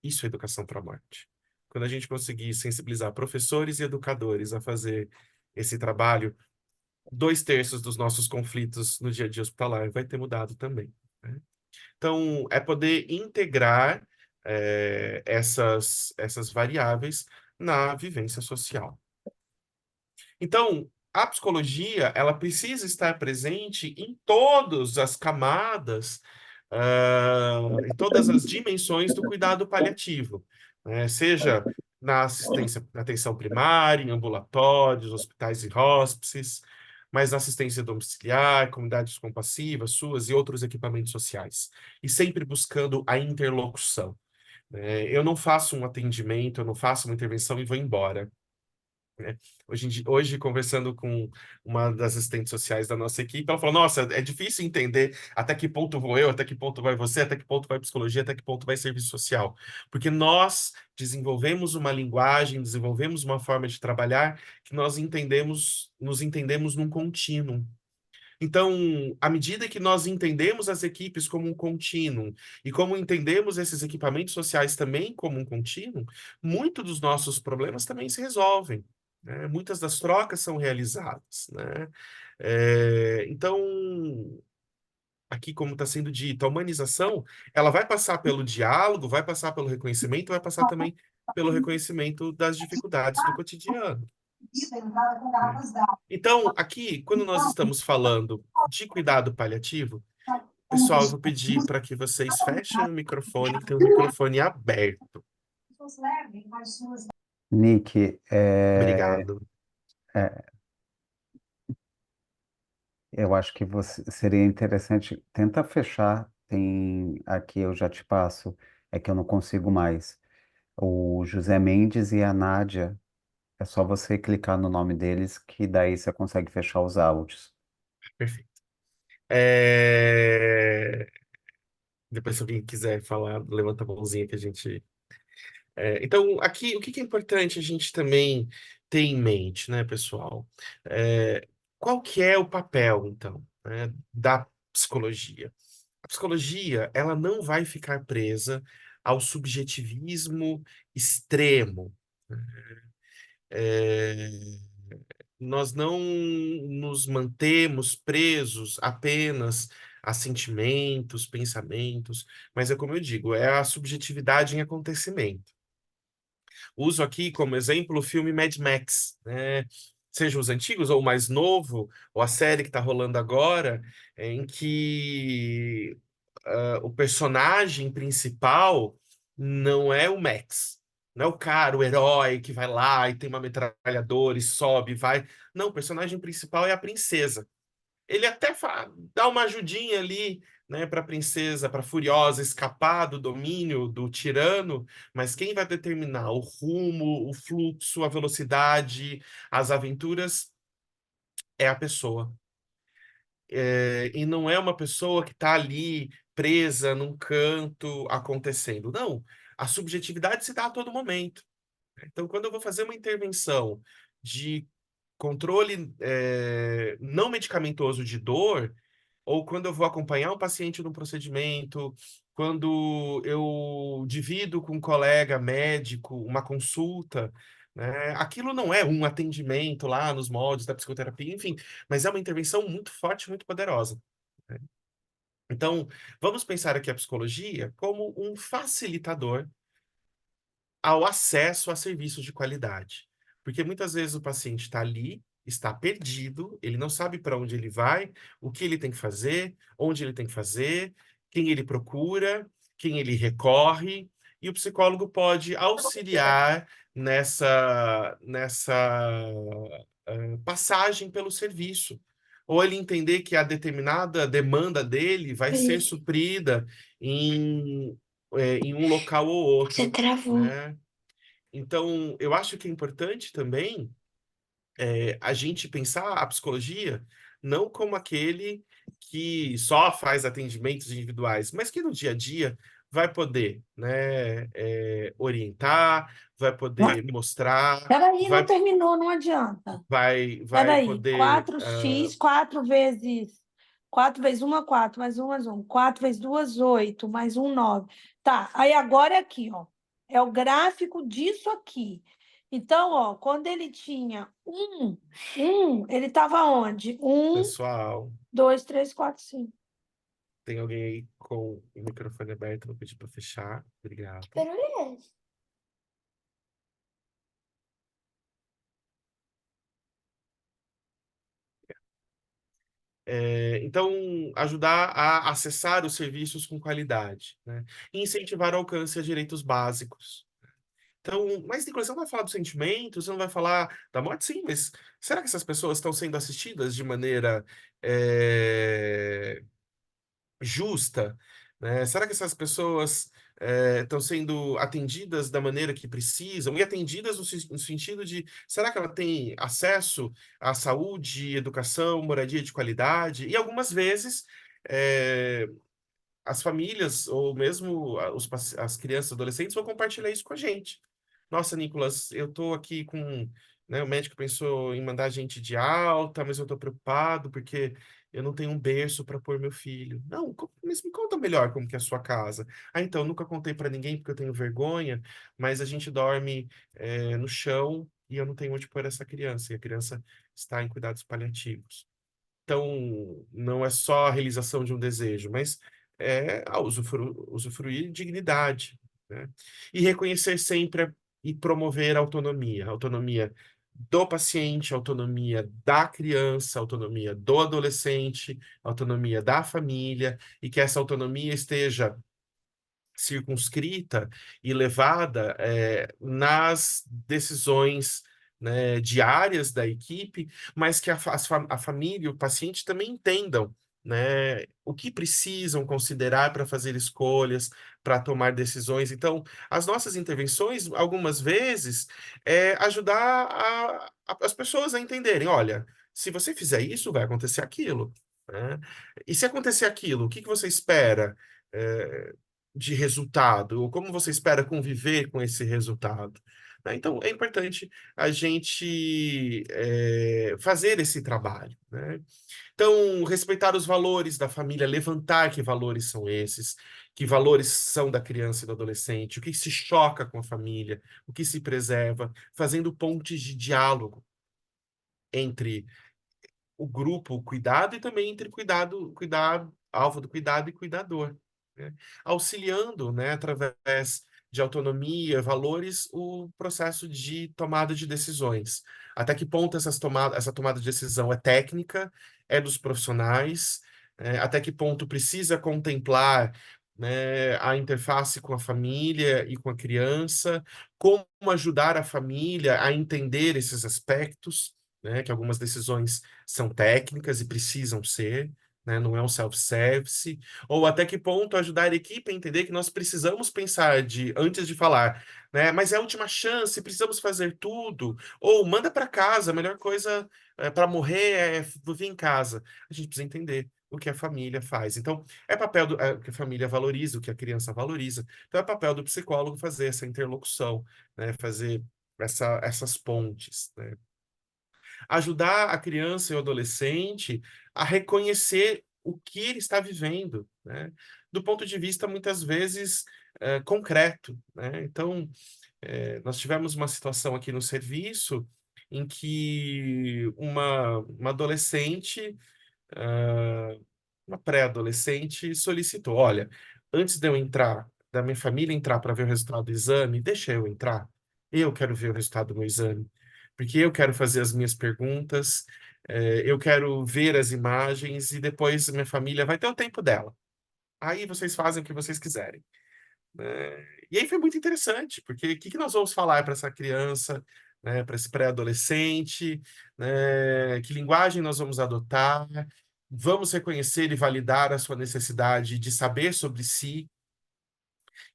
Isso é educação para a morte. Quando a gente conseguir sensibilizar professores e educadores a fazer esse trabalho, 2/3 dos nossos conflitos no dia a dia hospitalar vai ter mudado também, né? Então, é poder integrar essas variáveis na vivência social. Então, a psicologia, ela precisa estar presente em todas as camadas, em todas as dimensões do cuidado paliativo, né? Seja na assistência, na atenção primária, em ambulatórios, hospitais e hóspices, mas na assistência domiciliar, comunidades compassivas, suas e outros equipamentos sociais. E sempre buscando a interlocução, né? Eu não faço um atendimento, eu não faço uma intervenção e vou embora, né? Hoje, conversando com uma das assistentes sociais da nossa equipe, ela falou: Nossa, é difícil entender até que ponto vou eu, até que ponto vai você, até que ponto vai psicologia, até que ponto vai serviço social. Porque nós desenvolvemos uma linguagem, desenvolvemos uma forma de trabalhar que nós nos entendemos num contínuo. Então, à medida que nós entendemos as equipes como um contínuo e como entendemos esses equipamentos sociais também como um contínuo, muitos dos nossos problemas também se resolvem, né? Muitas das trocas são realizadas, né? Então, aqui, como está sendo dito, a humanização, ela vai passar pelo diálogo, vai passar pelo reconhecimento, vai passar também pelo reconhecimento das dificuldades do cotidiano, né? Então, aqui, quando nós estamos falando de cuidado paliativo, pessoal, eu vou pedir para que vocês fechem o microfone, que tem o microfone aberto. Nick, Obrigado. é, eu acho que seria interessante, tenta fechar, tem aqui eu já te passo, é que eu não consigo mais. O José Mendes e a Nádia, é só você clicar no nome deles que daí você consegue fechar os áudios. Perfeito. Depois, se alguém quiser falar, levanta a mãozinha que a gente. Então, aqui, o que que é importante a gente também ter em mente, né, pessoal? É, Qual que é o papel, então, né, da psicologia? A psicologia, ela não vai ficar presa ao subjetivismo extremo. É, Nós não nos mantemos presos apenas a sentimentos, pensamentos, mas é como eu digo, é a subjetividade em acontecimento. Uso aqui como exemplo o filme Mad Max, né? Seja os antigos ou o mais novo, ou a série que está rolando agora, em que o personagem principal não é o Max. Não é o cara, o herói que vai lá e tem uma metralhadora e sobe, e vai. Não, o personagem principal é a princesa. Ele até dá uma ajudinha ali, né, para a princesa, para a Furiosa escapar do domínio do tirano, mas quem vai determinar o rumo, o fluxo, a velocidade, as aventuras é a pessoa. E não é uma pessoa que está ali presa num canto acontecendo. Não, a subjetividade se dá a todo momento. Então, quando eu vou fazer uma intervenção de controle não medicamentoso de dor, ou quando eu vou acompanhar um paciente num procedimento, quando eu divido com um colega médico uma consulta, né? Aquilo não é um atendimento lá nos moldes da psicoterapia, enfim, mas é uma intervenção muito forte, muito poderosa, né? Então, vamos pensar aqui a psicologia como um facilitador ao acesso a serviços de qualidade. Porque muitas vezes o paciente está ali, está perdido, ele não sabe para onde ele vai, o que ele tem que fazer, onde ele tem que fazer, quem ele procura, quem ele recorre, e o psicólogo pode auxiliar nessa passagem pelo serviço. Ou ele entender que a determinada demanda dele vai ser Ih, suprida em, em um local ou você outro, travou. né? Então, eu acho que é importante também a gente pensar a psicologia não como aquele que só faz atendimentos individuais, mas que no dia a dia vai poder, né, orientar, vai Não, poder mostrar, peraí, não vai, terminou, não adianta. vai Peraí, poder. 4x, 4 vezes 1, 4, mais 1, mais 1. 4 vezes 2, 8, mais 1, 9. Tá, aí agora é aqui, ó. É o gráfico disso aqui. Então, ó, quando ele tinha ele estava onde? Pessoal, 2, 3, 4, 5. tem alguém aí com o microfone aberto, vou pedir para fechar. Obrigado. Pero é esse. Então, ajudar a acessar os serviços com qualidade, né? E incentivar o alcance a direitos básicos. Então, mas Nicolas, você não vai falar dos sentimentos, você não vai falar da morte? Sim, mas será que essas pessoas estão sendo assistidas de maneira justa, né? Será que essas pessoas estão sendo atendidas da maneira que precisam? E atendidas no sentido de, será que ela tem acesso à saúde, educação, moradia de qualidade? E algumas vezes eh, as famílias ou mesmo as crianças, adolescentes vão compartilhar isso com a gente. Nossa, Nicolas, eu tô aqui com, né, o médico pensou em mandar a gente de alta, mas eu tô preocupado porque eu não tenho um berço para pôr meu filho. Não, mas me conta melhor como que é a sua casa. Ah, então, nunca contei para ninguém porque eu tenho vergonha, mas a gente dorme no chão e eu não tenho onde pôr essa criança, e a criança está em cuidados paliativos. Então, não é só a realização de um desejo, mas usufruir dignidade, né? E reconhecer sempre e promover a autonomia do paciente, a autonomia da criança, a autonomia do adolescente, a autonomia da família, e que essa autonomia esteja circunscrita e levada nas decisões, né, diárias da equipe, mas que a família e o paciente também entendam, né, o que precisam considerar para fazer escolhas, para tomar decisões. Então, as nossas intervenções, algumas vezes, ajudar as pessoas a entenderem, olha, se você fizer isso, vai acontecer aquilo, né? E se acontecer aquilo, o que que você espera? É, de resultado, ou como você espera conviver com esse resultado, né? Então, é importante a gente fazer esse trabalho, né? Então, respeitar os valores da família, levantar que valores são esses, que valores são da criança e do adolescente, o que se choca com a família, o que se preserva, fazendo pontes de diálogo entre o grupo cuidado e também entre alvo do cuidado e cuidador, né? Auxiliando, né, através de autonomia, valores, o processo de tomada de decisões. Até que ponto essa tomada de decisão é técnica, é dos profissionais, até que ponto precisa contemplar, né, a interface com a família e com a criança, como ajudar a família a entender esses aspectos, né, que algumas decisões são técnicas e precisam ser, né? Não é um self-service, ou até que ponto ajudar a equipe a entender que nós precisamos pensar antes de falar, né? Mas é a última chance, precisamos fazer tudo, ou manda para casa, a melhor coisa para morrer é vir em casa. A gente precisa entender o que a família faz. Então, é papel que a família valoriza, o que a criança valoriza. Então, é papel do psicólogo fazer essa interlocução, né? Fazer essas pontes, né? Ajudar a criança e o adolescente a reconhecer o que ele está vivendo, né? Do ponto de vista, muitas vezes, concreto, né? Então, nós tivemos uma situação aqui no serviço em que uma adolescente, uma pré-adolescente, solicitou: olha, antes de eu entrar, da minha família entrar para ver o resultado do exame, deixa eu entrar. Eu quero ver o resultado do meu exame, porque eu quero fazer as minhas perguntas, eu quero ver as imagens e depois minha família vai ter o tempo dela. Aí vocês fazem o que vocês quiserem, né? E aí foi muito interessante, porque o que nós vamos falar para essa criança, né, para esse pré-adolescente, né, que linguagem nós vamos adotar, vamos reconhecer e validar a sua necessidade de saber sobre si.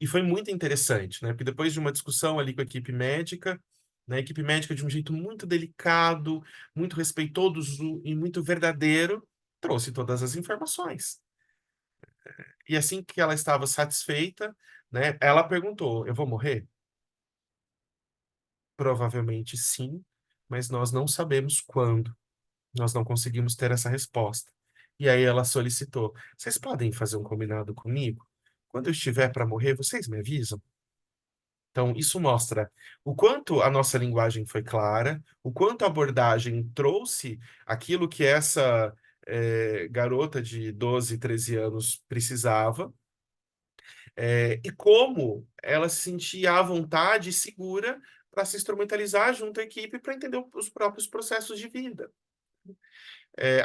E foi muito interessante, né, porque depois de uma discussão ali com a equipe médica, né, a equipe médica de um jeito muito delicado, muito respeitoso e muito verdadeiro, trouxe todas as informações. E assim que ela estava satisfeita, né, ela perguntou: eu vou morrer? Provavelmente sim, mas nós não sabemos quando. Nós não conseguimos ter essa resposta. E aí ela solicitou: vocês podem fazer um combinado comigo? Quando eu estiver para morrer, vocês me avisam? Então, isso mostra o quanto a nossa linguagem foi clara, o quanto a abordagem trouxe aquilo que essa garota de 12, 13 anos precisava, e como ela se sentia à vontade e segura para se instrumentalizar junto à equipe para entender os próprios processos de vida.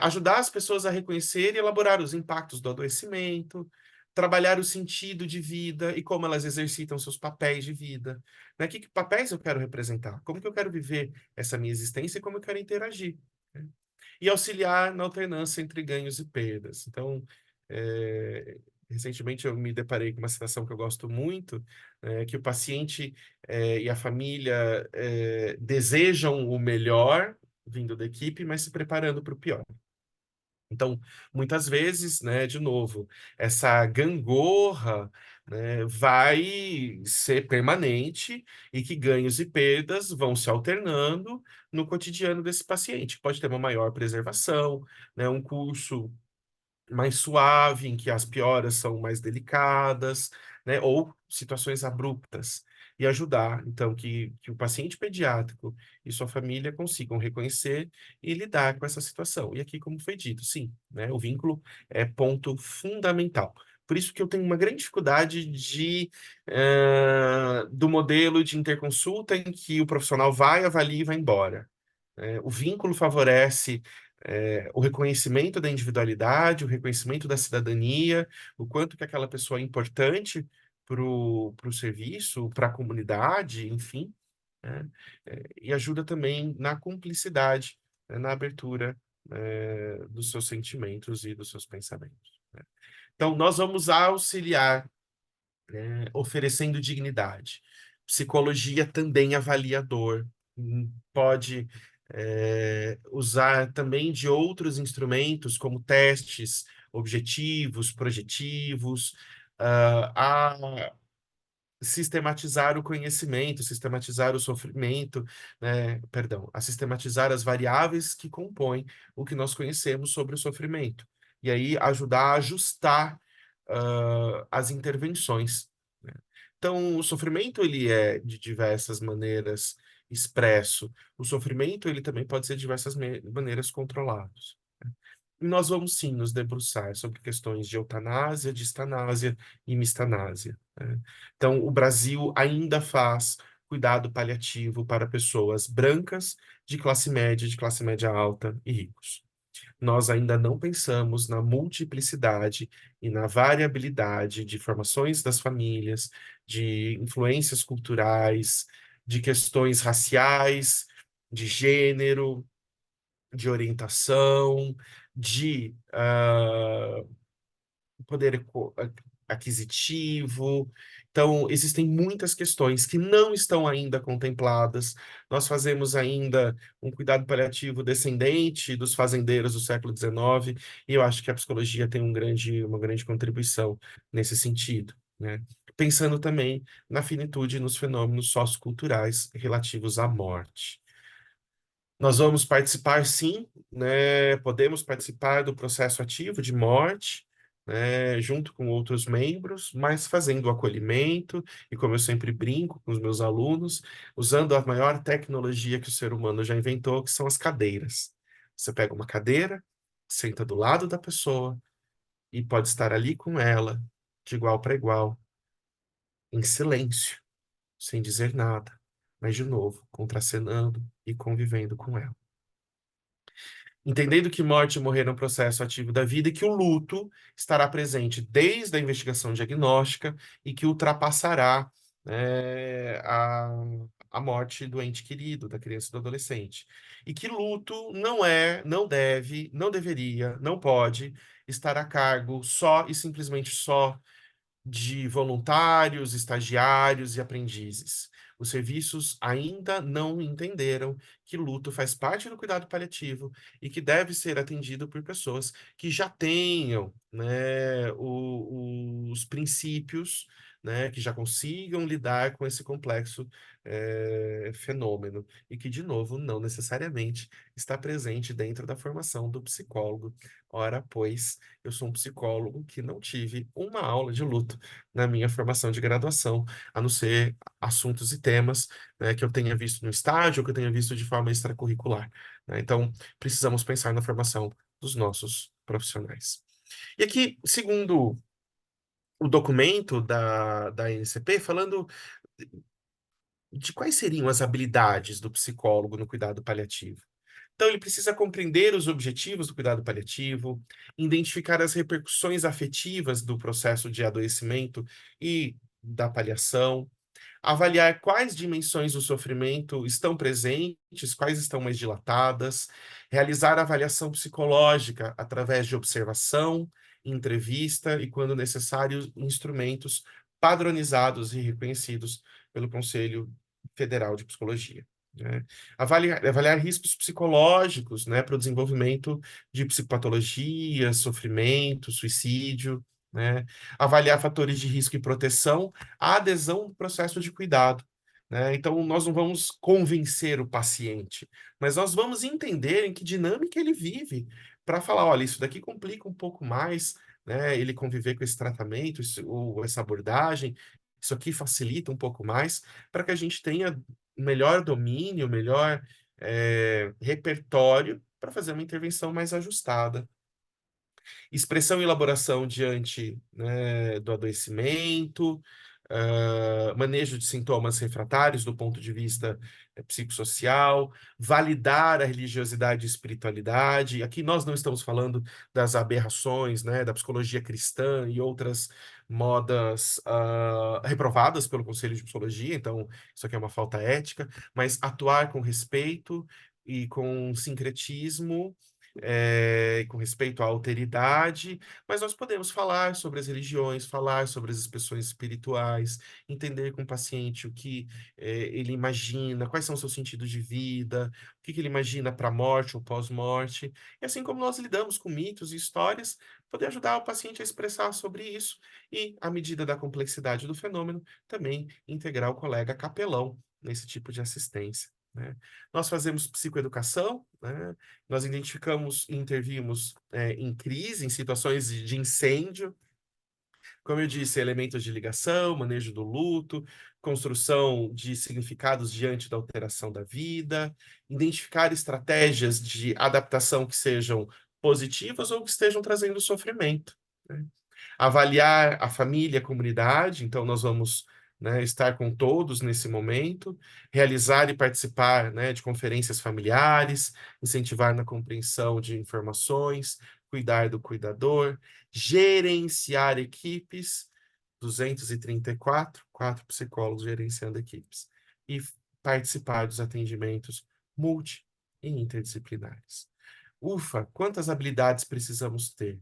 Ajudar as pessoas a reconhecer e elaborar os impactos do adoecimento, trabalhar o sentido de vida e como elas exercitam seus papéis de vida. Né? Que papéis eu quero representar? Como que eu quero viver essa minha existência e como eu quero interagir? Né? E auxiliar na alternância entre ganhos e perdas. Então, recentemente eu me deparei com uma situação que eu gosto muito, que o paciente e a família desejam o melhor vindo da equipe, mas se preparando para o pior. Então, muitas vezes, né, de novo, essa gangorra, né, vai ser permanente e que ganhos e perdas vão se alternando no cotidiano desse paciente. Pode ter uma maior preservação, né, um curso mais suave, em que as pioras são mais delicadas, né, ou situações abruptas, e ajudar, então, que o paciente pediátrico e sua família consigam reconhecer e lidar com essa situação. E aqui, como foi dito, sim, né, o vínculo é ponto fundamental. Por isso que eu tenho uma grande dificuldade do modelo de interconsulta em que o profissional vai, avalia e vai embora. O vínculo favorece o reconhecimento da individualidade, o reconhecimento da cidadania, o quanto que aquela pessoa é importante para o serviço, para a comunidade, enfim, né? E ajuda também na cumplicidade, né, na abertura dos seus sentimentos e dos seus pensamentos, né? Então, nós vamos auxiliar, oferecendo dignidade. Psicologia também avalia dor, pode usar também de outros instrumentos, como testes objetivos, projetivos, a sistematizar o conhecimento, sistematizar o sofrimento, né? Perdão, a sistematizar as variáveis que compõem o que nós conhecemos sobre o sofrimento. E aí ajudar a ajustar as intervenções, né? Então, o sofrimento ele é de diversas maneiras expresso. O sofrimento ele também pode ser de diversas maneiras controlados. E nós vamos sim nos debruçar sobre questões de eutanásia, distanásia e mistanásia, né? Então, o Brasil ainda faz cuidado paliativo para pessoas brancas, de classe média alta e ricos. Nós ainda não pensamos na multiplicidade e na variabilidade de formações das famílias, de influências culturais, de questões raciais, de gênero, de orientação, de poder aquisitivo. Então, existem muitas questões que não estão ainda contempladas. Nós fazemos ainda um cuidado paliativo descendente dos fazendeiros do século XIX, e eu acho que a psicologia tem uma grande contribuição nesse sentido, né? Pensando também na finitude e nos fenômenos socioculturais relativos à morte. Nós vamos participar, sim, né? Podemos participar do processo ativo de morte, né, junto com outros membros, mas fazendo o acolhimento, e como eu sempre brinco com os meus alunos, usando a maior tecnologia que o ser humano já inventou, que são as cadeiras. Você pega uma cadeira, senta do lado da pessoa e pode estar ali com ela, de igual para igual, em silêncio, sem dizer nada, mas de novo, contracenando e convivendo com ela. Entendendo que morte e morrer é um processo ativo da vida e que o luto estará presente desde a investigação diagnóstica e que ultrapassará, a morte do ente querido, da criança e do adolescente. E que luto não é, não deve, não deveria, não pode estar a cargo só e simplesmente só de voluntários, estagiários e aprendizes. Os serviços ainda não entenderam que luto faz parte do cuidado paliativo e que deve ser atendido por pessoas que já tenham, né, os princípios, né, que já consigam lidar com esse complexo fenômeno e que, de novo, não necessariamente está presente dentro da formação do psicólogo. Ora, pois, eu sou um psicólogo que não tive uma aula de luto na minha formação de graduação, a não ser assuntos e temas, né, que eu tenha visto no estágio ou que eu tenha visto de forma extracurricular, né? Então, precisamos pensar na formação dos nossos profissionais. E aqui, segundo o documento da NCP, falando de quais seriam as habilidades do psicólogo no cuidado paliativo. Então, ele precisa compreender os objetivos do cuidado paliativo, identificar as repercussões afetivas do processo de adoecimento e da paliação, avaliar quais dimensões do sofrimento estão presentes, quais estão mais dilatadas, realizar avaliação psicológica através de observação, entrevista e, quando necessário, instrumentos padronizados e reconhecidos pelo Conselho Federal de Psicologia, né? Avaliar riscos psicológicos, né, para o desenvolvimento de psicopatologia, sofrimento, suicídio, né? Avaliar fatores de risco e proteção, a adesão do processo de cuidado, né? Então, nós não vamos convencer o paciente, mas nós vamos entender em que dinâmica ele vive, para falar, olha, isso daqui complica um pouco mais, né? Ele conviver com esse tratamento, ou essa abordagem, isso aqui facilita um pouco mais, para que a gente tenha melhor domínio, melhor repertório para fazer uma intervenção mais ajustada. Expressão e elaboração diante, né, do adoecimento, manejo de sintomas refratários do ponto de vista psicossocial, validar a religiosidade e espiritualidade. Aqui nós não estamos falando das aberrações, né, da psicologia cristã e outras modas reprovadas pelo Conselho de Psicologia, então isso aqui é uma falta ética, mas atuar com respeito e com sincretismo, com respeito à alteridade, mas nós podemos falar sobre as religiões, falar sobre as expressões espirituais, entender com o paciente o que ele imagina, quais são os seus sentidos de vida, o que ele imagina para a morte ou pós-morte, e assim como nós lidamos com mitos e histórias, poder ajudar o paciente a expressar sobre isso e, à medida da complexidade do fenômeno, também integrar o colega capelão nesse tipo de assistência, né? Nós fazemos psicoeducação, né? Nós identificamos e intervimos em crise, em situações de incêndio, como eu disse, elementos de ligação, manejo do luto, construção de significados diante da alteração da vida, identificar estratégias de adaptação que sejam positivas ou que estejam trazendo sofrimento, né? Avaliar a família, a comunidade, então nós vamos, né, estar com todos nesse momento, realizar e participar, né, de conferências familiares, incentivar na compreensão de informações, cuidar do cuidador, gerenciar equipes, 234, 4 psicólogos gerenciando equipes, e participar dos atendimentos multi e interdisciplinares. Ufa, quantas habilidades precisamos ter?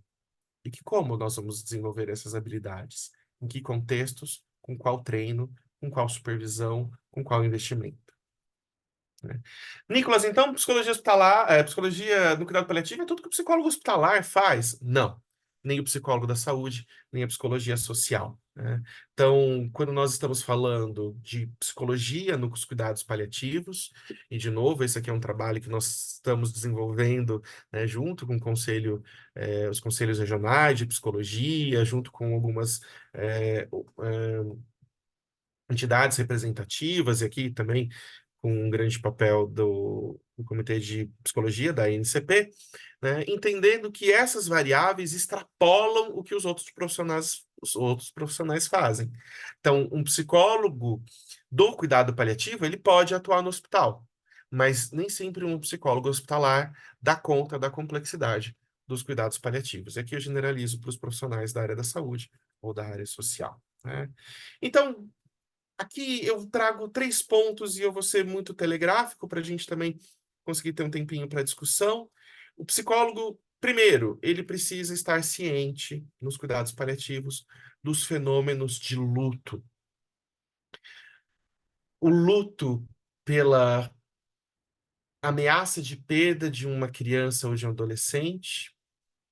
E como nós vamos desenvolver essas habilidades? Em que contextos? Com qual treino? Com qual supervisão? Com qual investimento? Né? Nicolas, então, psicologia hospitalar, psicologia no cuidado paliativo é tudo que o psicólogo hospitalar faz? Não. Nem o psicólogo da saúde, nem a psicologia social. né? Então, quando nós estamos falando de psicologia nos cuidados paliativos, e de novo, esse aqui é um trabalho que nós estamos desenvolvendo, né, junto com o conselho, os conselhos regionais de psicologia, junto com algumas entidades representativas, e aqui também com um grande papel do Comitê de Psicologia, da NCP, né, entendendo que essas variáveis extrapolam o que os outros profissionais fazem. Então, um psicólogo do cuidado paliativo, ele pode atuar no hospital, mas nem sempre um psicólogo hospitalar dá conta da complexidade dos cuidados paliativos. E aqui eu generalizo para os profissionais da área da saúde ou da área social, né? Então, aqui eu trago 3 pontos e eu vou ser muito telegráfico para a gente também conseguir ter um tempinho para discussão. O psicólogo, primeiro, ele precisa estar ciente nos cuidados paliativos dos fenômenos de luto. O luto pela ameaça de perda de uma criança ou de um adolescente,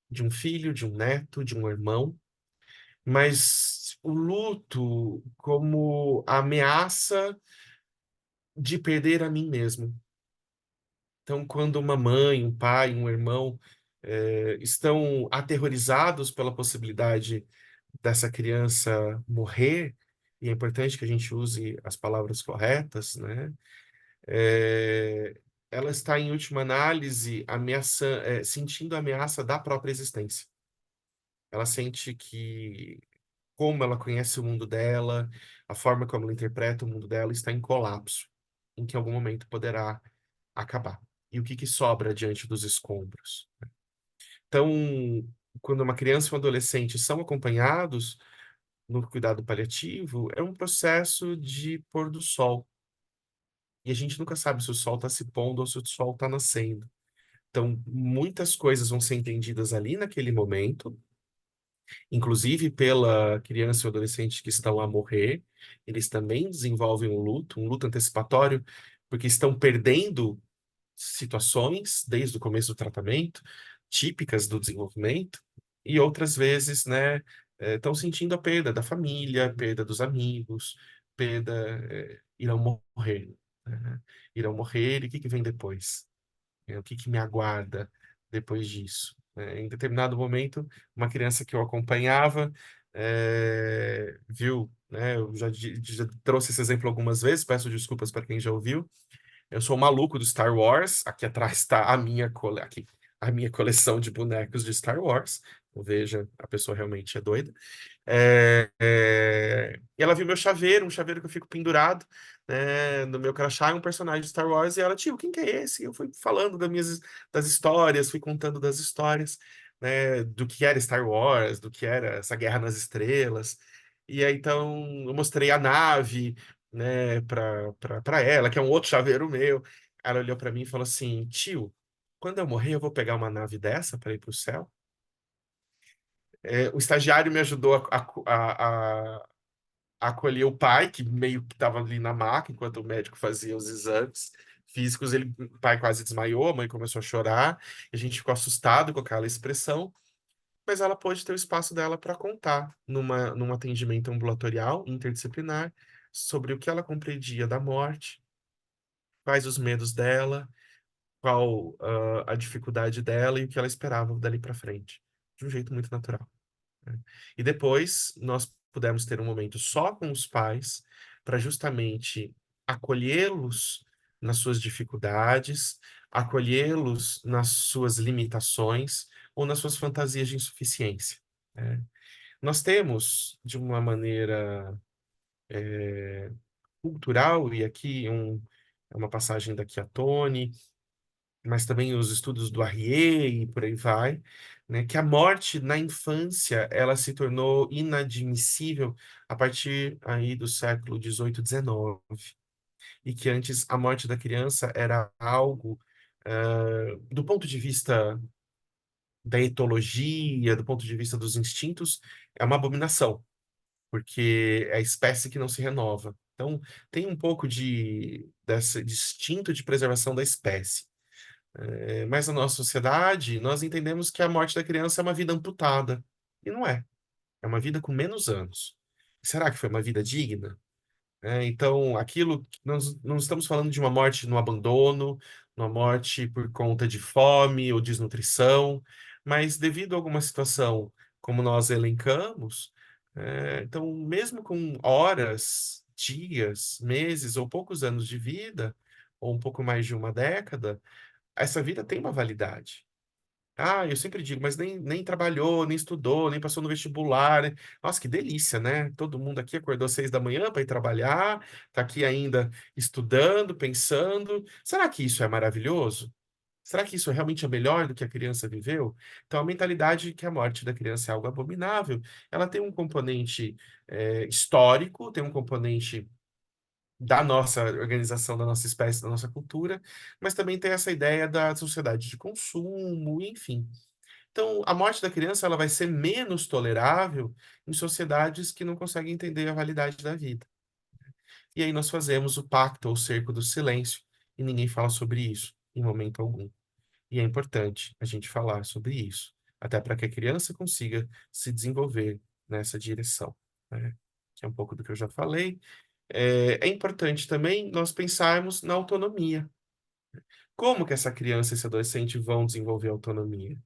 de um filho, de um neto, de um irmão, mas o luto como a ameaça de perder a mim mesmo. Então, quando uma mãe, um pai, um irmão estão aterrorizados pela possibilidade dessa criança morrer, e é importante que a gente use as palavras corretas, né? Ela está, em última análise, sentindo a ameaça da própria existência. Ela sente que, como ela conhece o mundo dela, a forma como ela interpreta o mundo dela está em colapso, em que em algum momento poderá acabar. E o que que sobra diante dos escombros? Então, quando uma criança e um adolescente são acompanhados no cuidado paliativo, é um processo de pôr do sol. E a gente nunca sabe se o sol está se pondo ou se o sol está nascendo. Então, muitas coisas vão ser entendidas ali naquele momento, inclusive pela criança e adolescente que estão a morrer. Eles também desenvolvem um luto antecipatório, porque estão perdendo situações desde o começo do tratamento, típicas do desenvolvimento, e outras vezes, né, estão sentindo a perda da família, perda dos amigos, perda, irão morrer, né? Irão morrer, e o que que vem depois? O que que me aguarda depois disso? Em determinado momento, uma criança que eu acompanhava, viu, né, eu já trouxe esse exemplo algumas vezes, peço desculpas para quem já ouviu. Eu sou maluco do Star Wars. Aqui atrás está a minha coleção de bonecos de Star Wars. Então, veja, a pessoa realmente é doida. E ela viu meu chaveiro, um chaveiro que eu fico pendurado, né, no meu crachá, é um personagem de Star Wars. E ela, tio, quem que é esse? Eu fui falando das histórias, fui contando das histórias, né, do que era Star Wars, do que era essa Guerra nas Estrelas. E aí, então, eu mostrei a nave, né, para ela, que é um outro chaveiro meu. Ela olhou para mim e falou assim: tio, quando eu morrer, eu vou pegar uma nave dessa para ir para o céu? O estagiário me ajudou a acolher o pai, que meio que estava ali na maca, enquanto o médico fazia os exames físicos. O pai quase desmaiou, a mãe começou a chorar, a gente ficou assustado com aquela expressão, mas ela pôde ter o espaço dela para contar num atendimento ambulatorial, interdisciplinar, sobre o que ela compreendia da morte, quais os medos dela, qual a dificuldade dela e o que ela esperava dali para frente, de um jeito muito natural, né? E depois nós pudemos ter um momento só com os pais para justamente acolhê-los nas suas dificuldades, acolhê-los nas suas limitações ou nas suas fantasias de insuficiência, né? Nós temos, de uma maneira cultural, e aqui é uma passagem da Chiattoni, mas também os estudos do Arrier e por aí vai, né, que a morte na infância ela se tornou inadmissível a partir aí do século XVIII, XIX, e que antes a morte da criança era algo, do ponto de vista da etologia, do ponto de vista dos instintos, é uma abominação, porque é a espécie que não se renova. Então, tem um pouco desse instinto de preservação da espécie. Mas na nossa sociedade, nós entendemos que a morte da criança é uma vida amputada. E não é. É uma vida com menos anos. será que foi uma vida digna? Então, aquilo, nós não estamos falando de uma morte no abandono, uma morte por conta de fome ou desnutrição, mas devido a alguma situação, como nós elencamos, então, mesmo com horas, dias, meses ou poucos anos de vida, ou um pouco mais de uma década, essa vida tem uma validade. Ah, eu sempre digo, mas nem trabalhou, nem estudou, nem passou no vestibular, né? Nossa, que delícia, né? Todo mundo aqui acordou às 6 da manhã para ir trabalhar, tá aqui ainda estudando, pensando. Será que isso é maravilhoso? Será que isso é realmente melhor do que a criança viveu? Então, a mentalidade de que a morte da criança é algo abominável, ela tem um componente histórico, tem um componente da nossa organização, da nossa espécie, da nossa cultura, mas também tem essa ideia da sociedade de consumo, enfim. Então, a morte da criança ela vai ser menos tolerável em sociedades que não conseguem entender a validade da vida. E aí nós fazemos o pacto ou o cerco do silêncio e ninguém fala sobre isso em momento algum. E é importante a gente falar sobre isso, até para que a criança consiga se desenvolver nessa direção, né? Que é um pouco do que eu já falei. É importante também nós pensarmos na autonomia. Como que essa criança e esse adolescente vão desenvolver autonomia?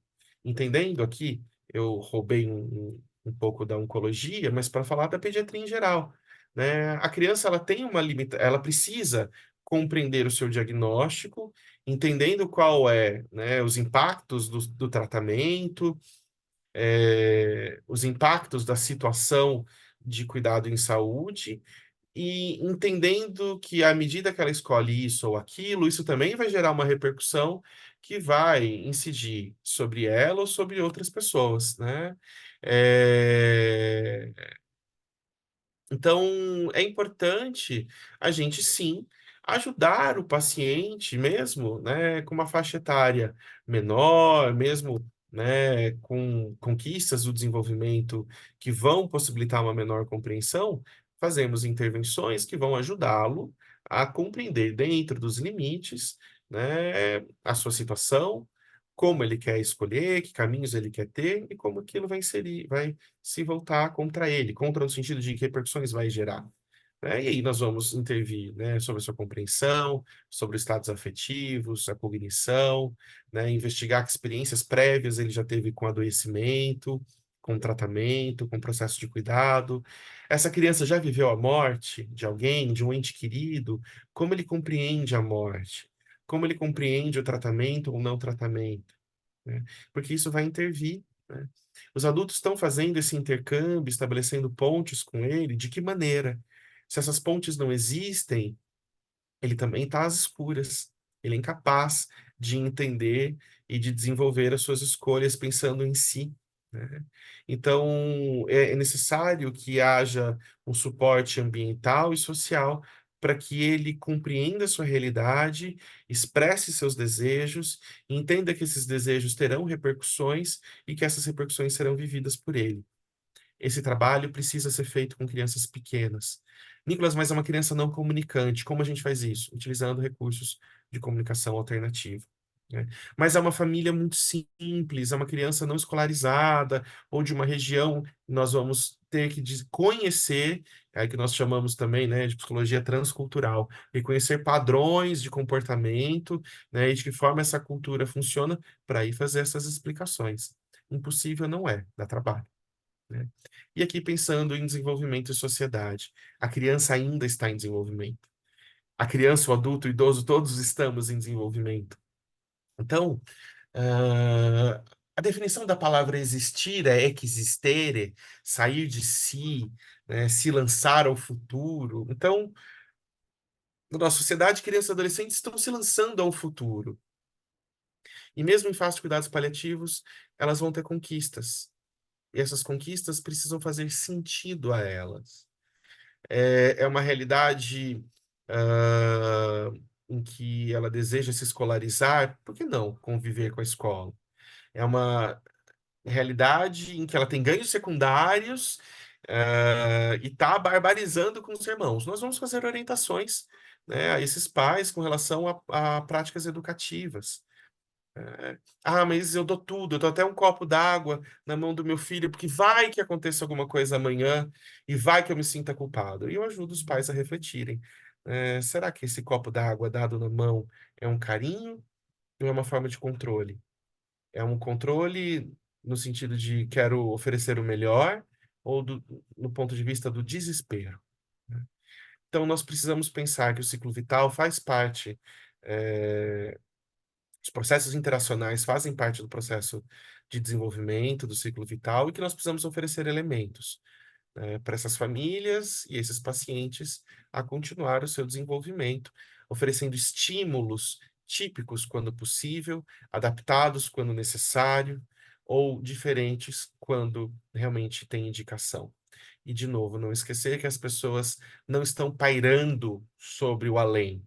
Entendendo aqui, eu roubei um pouco da oncologia, mas para falar da pediatria em geral, né? A criança ela tem uma ela precisa compreender o seu diagnóstico, entendendo qual é, né, os impactos do tratamento, os impactos da situação de cuidado em saúde e entendendo que à medida que ela escolhe isso ou aquilo, isso também vai gerar uma repercussão que vai incidir sobre ela ou sobre outras pessoas, né? É, Então, é importante a gente, sim, ajudar o paciente, mesmo, né, com uma faixa etária menor, mesmo, né, com conquistas do desenvolvimento que vão possibilitar uma menor compreensão, fazemos intervenções que vão ajudá-lo a compreender dentro dos limites, né, a sua situação, como ele quer escolher, que caminhos ele quer ter e como aquilo vai inserir, vai se voltar contra ele, contra no sentido de que repercussões vai gerar, né? E aí nós vamos intervir, né, sobre a sua compreensão, sobre os estados afetivos, a cognição, né, investigar que experiências prévias ele já teve com adoecimento, com tratamento, com processo de cuidado. Essa criança já viveu a morte de alguém, de um ente querido? Como ele compreende a morte? Como ele compreende o tratamento ou não tratamento? Né? Porque isso vai intervir, né? Os adultos estão fazendo esse intercâmbio, estabelecendo pontes com ele, de que maneira? Se essas pontes não existem, ele também está às escuras. Ele é incapaz de entender e de desenvolver as suas escolhas pensando em si, né? Então, é necessário que haja um suporte ambiental e social para que ele compreenda a sua realidade, expresse seus desejos, entenda que esses desejos terão repercussões e que essas repercussões serão vividas por ele. Esse trabalho precisa ser feito com crianças pequenas. Nicolas, mas é uma criança não comunicante. Como a gente faz isso? Utilizando recursos de comunicação alternativa, né? Mas é uma família muito simples, é uma criança não escolarizada ou de uma região, nós vamos ter que conhecer, é que nós chamamos também, né, de psicologia transcultural, e conhecer padrões de comportamento, né, e de que forma essa cultura funciona para ir fazer essas explicações. Impossível não é, dá trabalho, né? E aqui pensando em desenvolvimento e sociedade, a criança ainda está em desenvolvimento. A criança, o adulto, o idoso, todos estamos em desenvolvimento. Então, a definição da palavra existir é existere, sair de si, né, se lançar ao futuro. Então, na nossa sociedade, crianças e adolescentes estão se lançando ao futuro. E mesmo em fase de cuidados paliativos, elas vão ter conquistas. E essas conquistas precisam fazer sentido a elas. É uma realidade em que ela deseja se escolarizar, por que não conviver com a escola? É uma realidade em que ela tem ganhos secundários e está barbarizando com os irmãos. Nós vamos fazer orientações, né, a esses pais com relação a práticas educativas. Mas eu dou tudo, eu dou até um copo d'água na mão do meu filho, porque vai que aconteça alguma coisa amanhã e vai que eu me sinta culpado. E eu ajudo os pais a refletirem. Será que esse copo d'água dado na mão é um carinho ou é uma forma de controle? É um controle no sentido de quero oferecer o melhor ou no ponto de vista do desespero, né? Então, nós precisamos pensar que o ciclo vital faz parte, os processos interacionais fazem parte do processo de desenvolvimento do ciclo vital e que nós precisamos oferecer elementos, para essas famílias e esses pacientes a continuar o seu desenvolvimento, oferecendo estímulos típicos quando possível, adaptados quando necessário, ou diferentes quando realmente tem indicação. E, de novo, não esquecer que as pessoas não estão pairando sobre o além.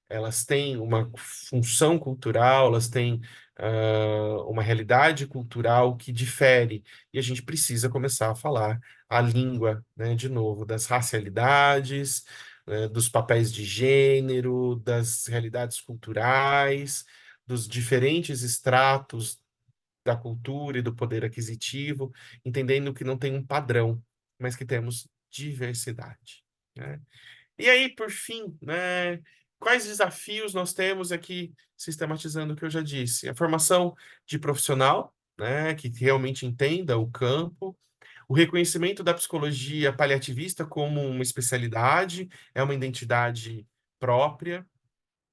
Elas têm uma função cultural, elas têm uma realidade cultural que difere, e a gente precisa começar a falar a língua, né, de novo, das racialidades, dos papéis de gênero, das realidades culturais, dos diferentes estratos da cultura e do poder aquisitivo, entendendo que não tem um padrão, mas que temos diversidade, né? E aí, por fim, né, quais desafios nós temos aqui, sistematizando o que eu já disse? A formação de profissional, né, que realmente entenda o campo, o reconhecimento da psicologia paliativista como uma especialidade, é uma identidade própria,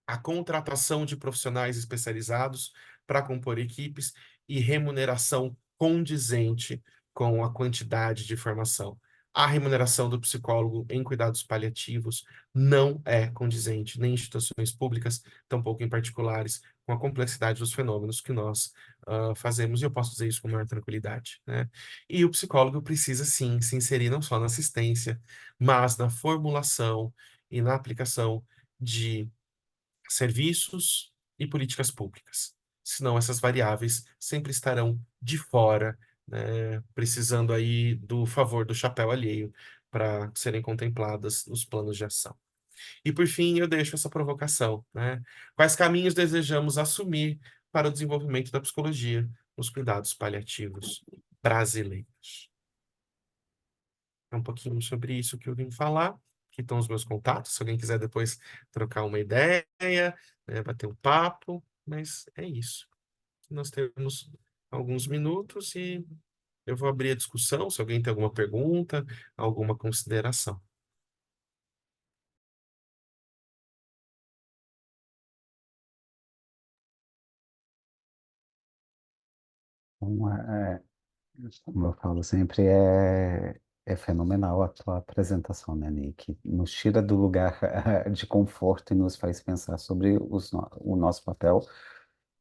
a contratação de profissionais especializados para compor equipes e remuneração condizente com a quantidade de formação. A remuneração do psicólogo em cuidados paliativos não é condizente, nem em instituições públicas, tampouco em particulares, com a complexidade dos fenômenos que nós fazemos, e eu posso dizer isso com maior tranquilidade, né? E o psicólogo precisa, sim, se inserir não só na assistência, mas na formulação e na aplicação de serviços e políticas públicas. Senão essas variáveis sempre estarão de fora, né, precisando aí do favor do chapéu alheio para serem contempladas nos planos de ação. E por fim, eu deixo essa provocação, né? Quais caminhos desejamos assumir para o desenvolvimento da psicologia nos cuidados paliativos brasileiros? É um pouquinho sobre isso que eu vim falar. Aqui estão os meus contatos, se alguém quiser depois trocar uma ideia, né, bater um papo, mas é isso. Nós temos alguns minutos e eu vou abrir a discussão, se alguém tem alguma pergunta, alguma consideração. Então, como eu falo sempre, é fenomenal a tua apresentação, né, Nick? Nos tira do lugar de conforto e nos faz pensar sobre o nosso papel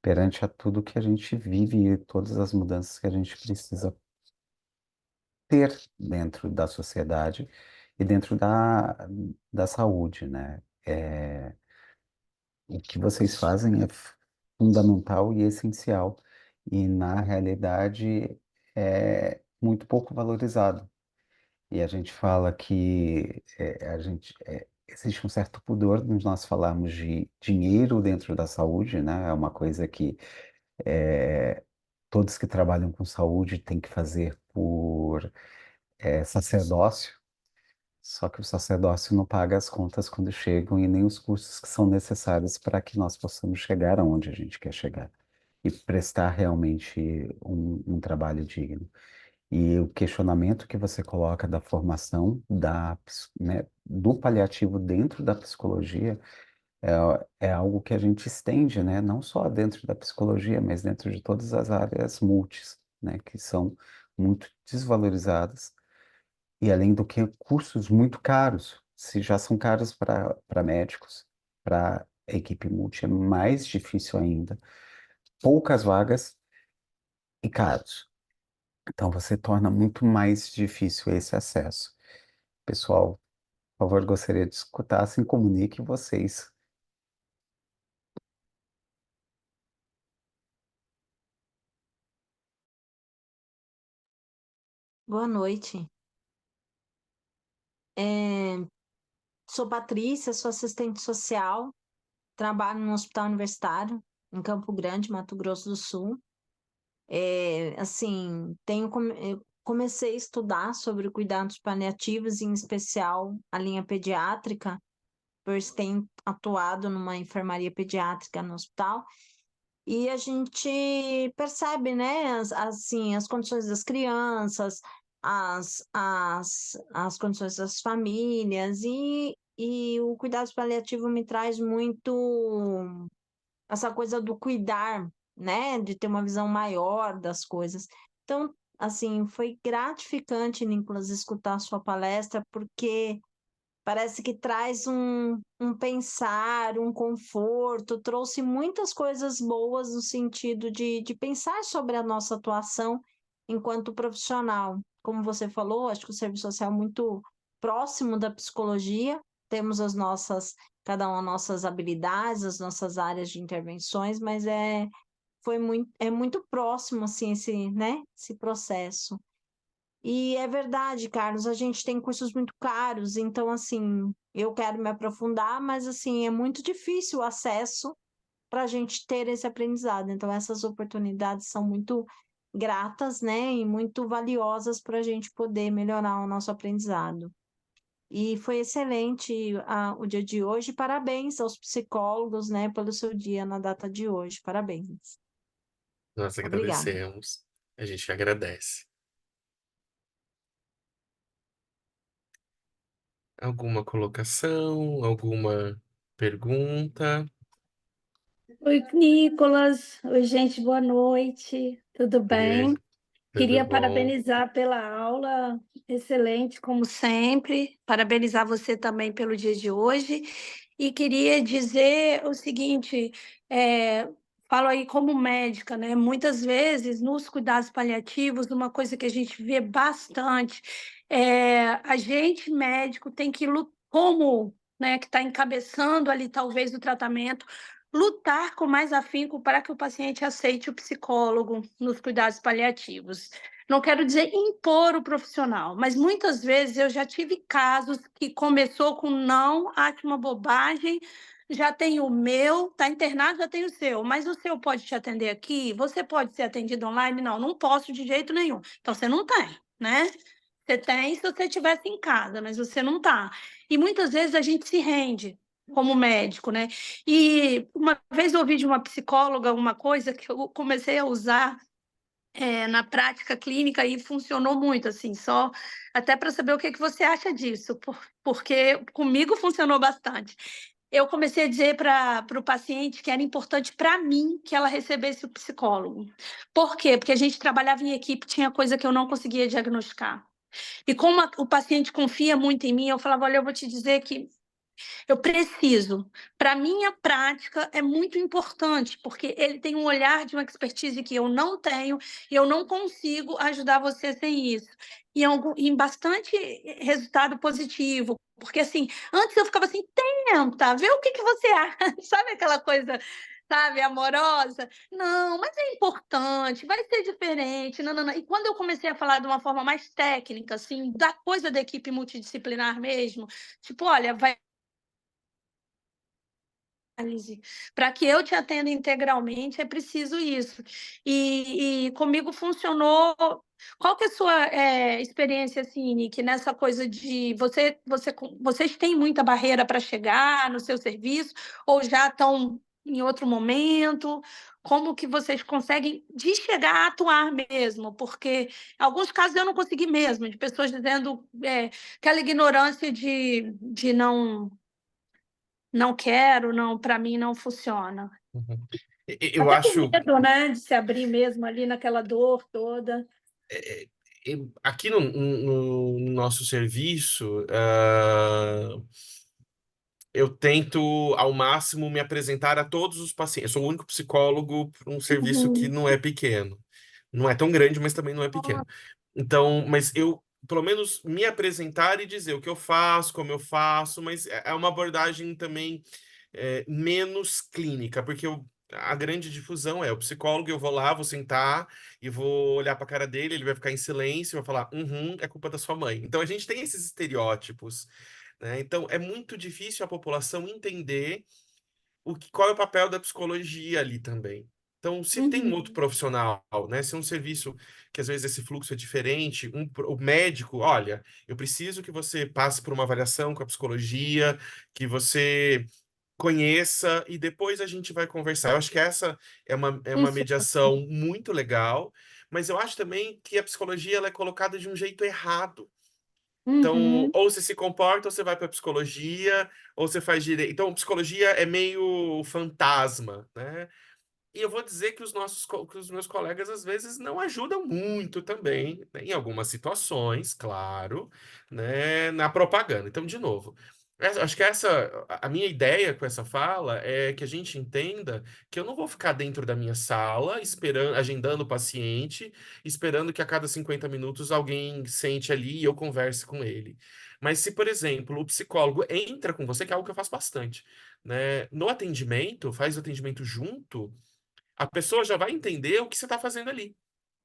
perante a tudo que a gente vive e todas as mudanças que a gente precisa ter dentro da sociedade e dentro da saúde, né? O que vocês fazem é fundamental e essencial, e na realidade é muito pouco valorizado. E a gente fala que existe um certo pudor nos nós falarmos de dinheiro dentro da saúde, né? É uma coisa que é, todos que trabalham com saúde têm que fazer por sacerdócio. Só que o sacerdócio não paga as contas quando chegam e nem os custos que são necessários para que nós possamos chegar aonde a gente quer chegar e prestar realmente um trabalho digno. E o questionamento que você coloca da formação né, do paliativo dentro da psicologia é algo que a gente estende, né? Não só dentro da psicologia, mas dentro de todas as áreas multis, né? Que são muito desvalorizadas e, além do que, cursos muito caros. Se já são caros para médicos, para a equipe multi é mais difícil ainda. Poucas vagas e caros. Então, você torna muito mais difícil esse acesso. Pessoal, por favor, gostaria de escutar, assim, comunique vocês. Boa noite. Sou Patrícia, sou assistente social, trabalho no hospital universitário em Campo Grande, Mato Grosso do Sul. Assim, eu comecei a estudar sobre cuidados paliativos, em especial a linha pediátrica, por ter atuado numa enfermaria pediátrica no hospital. E a gente percebe, né, assim, as condições das crianças, as condições das famílias, e o cuidado paliativo me traz muito essa coisa do cuidar, né, de ter uma visão maior das coisas. Então, assim, foi gratificante, Nicolas, escutar a sua palestra, porque parece que traz um pensar, um conforto, trouxe muitas coisas boas no sentido de pensar sobre a nossa atuação enquanto profissional. Como você falou, acho que o serviço social é muito próximo da psicologia, temos cada uma nossas habilidades, as nossas áreas de intervenções, mas é muito próximo, assim, né, esse processo. E é verdade, Carlos, a gente tem cursos muito caros, então, assim, eu quero me aprofundar, mas, assim, é muito difícil o acesso para a gente ter esse aprendizado. Então, essas oportunidades são muito gratas, né, e muito valiosas para a gente poder melhorar o nosso aprendizado. E foi excelente o dia de hoje. Parabéns aos psicólogos, né, pelo seu dia na data de hoje. Parabéns. Nós Obrigada. agradecemos. A gente agradece. Alguma colocação? Alguma pergunta? Oi, Nicolas. Oi, gente, boa noite. Tudo E aí, bem? tudo Queria bom? parabenizar pela aula, excelente, como sempre. Parabenizar você também pelo dia de hoje. E queria dizer o seguinte: é, falo aí como médica, né? Muitas vezes, nos cuidados paliativos, uma coisa que a gente vê bastante é a gente, médico, tem que lutar, como, né, que está encabeçando ali, talvez, o tratamento, lutar com mais afinco para que o paciente aceite o psicólogo nos cuidados paliativos. Não quero dizer impor o profissional, mas muitas vezes eu já tive casos que começou com não, acho uma bobagem, já tem o meu, está internado, já tem o seu, mas o seu pode te atender aqui? Você pode ser atendido online? Não, não posso de jeito nenhum. Então você não tem, né? Você tem se você estivesse em casa, mas você não está. E muitas vezes a gente se rende como médico, né? E uma vez eu ouvi de uma psicóloga uma coisa que eu comecei a usar na prática clínica e funcionou muito, assim, só até para saber o que que você acha disso, porque comigo funcionou bastante. Eu comecei a dizer para o paciente que era importante para mim que ela recebesse o psicólogo. Por quê? Porque a gente trabalhava em equipe, tinha coisa que eu não conseguia diagnosticar. E como o paciente confia muito em mim, eu falava, olha, eu vou te dizer que eu preciso. Para minha prática é muito importante, porque ele tem um olhar de uma expertise que eu não tenho e eu não consigo ajudar você sem isso. E em bastante resultado positivo, porque assim, antes eu ficava assim, tenta, vê o que que você acha, sabe aquela coisa, sabe, amorosa? Não, mas é importante, vai ser diferente, não, não, não. E quando eu comecei a falar de uma forma mais técnica, assim, da coisa da equipe multidisciplinar mesmo, tipo, olha, vai análise. Para que eu te atenda integralmente, é preciso isso. E comigo funcionou. Qual que é a sua experiência, assim, Nick, nessa coisa de vocês têm muita barreira para chegar no seu serviço ou já estão em outro momento? Como que vocês conseguem de chegar a atuar mesmo? Porque em alguns casos eu não consegui mesmo, de pessoas dizendo aquela ignorância de não quero, não, para mim não funciona. Uhum. Eu Até com acho, medo, né, de se abrir mesmo ali naquela dor toda. aqui no nosso serviço, eu tento ao máximo me apresentar a todos os pacientes. Eu sou o único psicólogo para um serviço que Uhum. não é pequeno. Não é tão grande, mas também não é pequeno. Então, mas eu, pelo menos, me apresentar e dizer o que eu faço, como eu faço, mas é uma abordagem também menos clínica, porque a grande difusão é o psicólogo, eu vou lá, vou sentar e vou olhar para a cara dele, ele vai ficar em silêncio, vai falar, é culpa da sua mãe. Então a gente tem esses estereótipos, né? Então é muito difícil a população entender qual é o papel da psicologia ali também. Então, se tem um outro Uhum. profissional, né? Se é um serviço que às vezes esse fluxo é diferente, o médico, olha, eu preciso que você passe por uma avaliação com a psicologia, que você conheça e depois a gente vai conversar. Eu acho que essa é uma Exato. mediação muito legal, mas eu acho também que a psicologia ela é colocada de um jeito errado. Então, Uhum. ou você se comporta, ou você vai para psicologia, ou você faz direito. Então, psicologia é meio fantasma, né? E eu vou dizer que que os meus colegas às vezes não ajudam muito também, né, em algumas situações, claro, né, na propaganda. Então, de novo, acho que a minha ideia com essa fala é que a gente entenda que eu não vou ficar dentro da minha sala esperando, agendando o paciente, esperando que a cada 50 minutos alguém sente ali e eu converse com ele. Mas se, por exemplo, o psicólogo entra com você, que é algo que eu faço bastante, né, no atendimento, faz o atendimento junto, a pessoa já vai entender o que você está fazendo ali,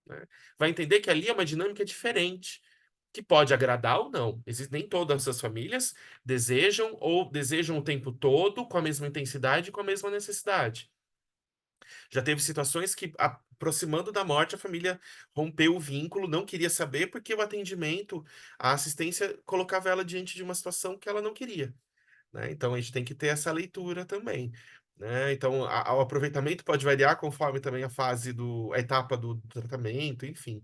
né? Vai entender que ali é uma dinâmica diferente, que pode agradar ou não. Nem todas as famílias desejam o tempo todo com a mesma intensidade e com a mesma necessidade. Já teve situações que, aproximando da morte, a família rompeu o vínculo, não queria saber, porque o atendimento, a assistência colocava ela diante de uma situação que ela não queria, né? Então a gente tem que ter essa leitura também, né? Então o aproveitamento pode variar conforme também a etapa do tratamento, enfim.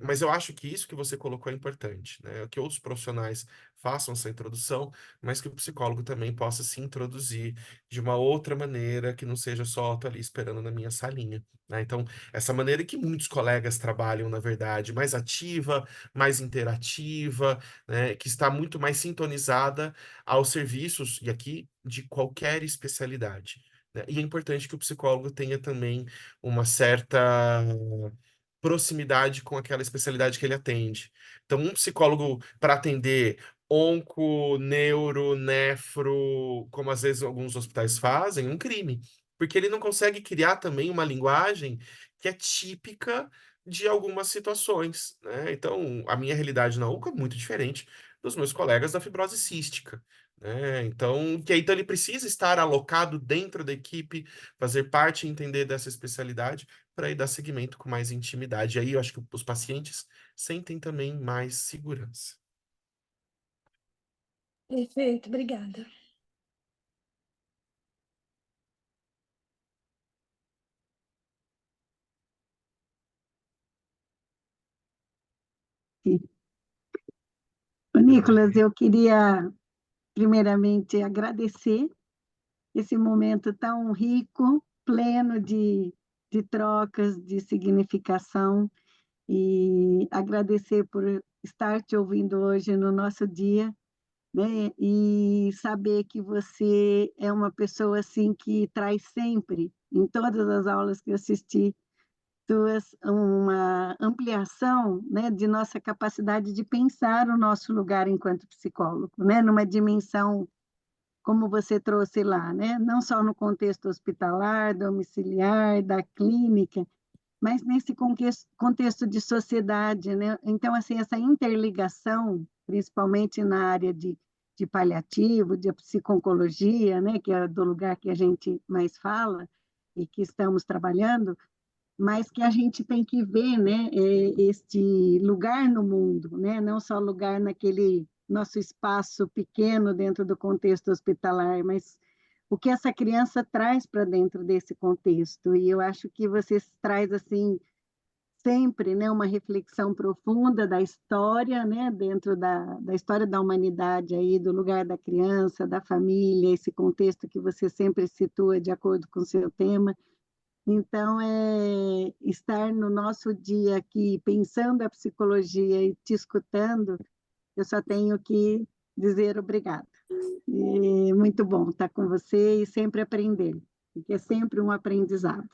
Mas eu acho que isso que você colocou é importante, né? Que outros profissionais façam essa introdução, mas que o psicólogo também possa se introduzir de uma outra maneira, que não seja só estar ali esperando na minha salinha, né? Então, essa maneira que muitos colegas trabalham, na verdade, mais ativa, mais interativa, né? Que está muito mais sintonizada aos serviços, e aqui, de qualquer especialidade, né? E é importante que o psicólogo tenha também uma certa proximidade com aquela especialidade que ele atende. Então, um psicólogo para atender onco, neuro, nefro, como às vezes alguns hospitais fazem, é um crime, porque ele não consegue criar também uma linguagem que é típica de algumas situações, né? Então, a minha realidade na UCA é muito diferente dos meus colegas da fibrose cística, né? Então ele precisa estar alocado dentro da equipe, fazer parte e entender dessa especialidade para ir dar seguimento com mais intimidade. E aí eu acho que os pacientes sentem também mais segurança. Perfeito, obrigada. Ô, Nicolas, eu queria primeiramente agradecer esse momento tão rico, pleno de trocas, de significação, e agradecer por estar te ouvindo hoje no nosso dia, né? E saber que você é uma pessoa assim que traz sempre, em todas as aulas que eu assisti, uma ampliação, né, de nossa capacidade de pensar o nosso lugar enquanto psicólogo, né, numa dimensão como você trouxe lá, né, não só no contexto hospitalar, domiciliar, da clínica, mas nesse contexto de sociedade, né? Então, assim, essa interligação, principalmente na área de paliativo, de psico-oncologia, né, que é do lugar que a gente mais fala e que estamos trabalhando, mas que a gente tem que ver, né, este lugar no mundo, né, não só lugar naquele nosso espaço pequeno dentro do contexto hospitalar, mas o que essa criança traz para dentro desse contexto. E eu acho que você traz assim sempre, né, uma reflexão profunda da história, né, dentro da história da humanidade aí, do lugar da criança, da família, esse contexto que você sempre situa de acordo com o seu tema. Então, estar no nosso dia aqui pensando a psicologia e te escutando, eu só tenho que dizer obrigada. E muito bom estar com você e sempre aprender, porque é sempre um aprendizado.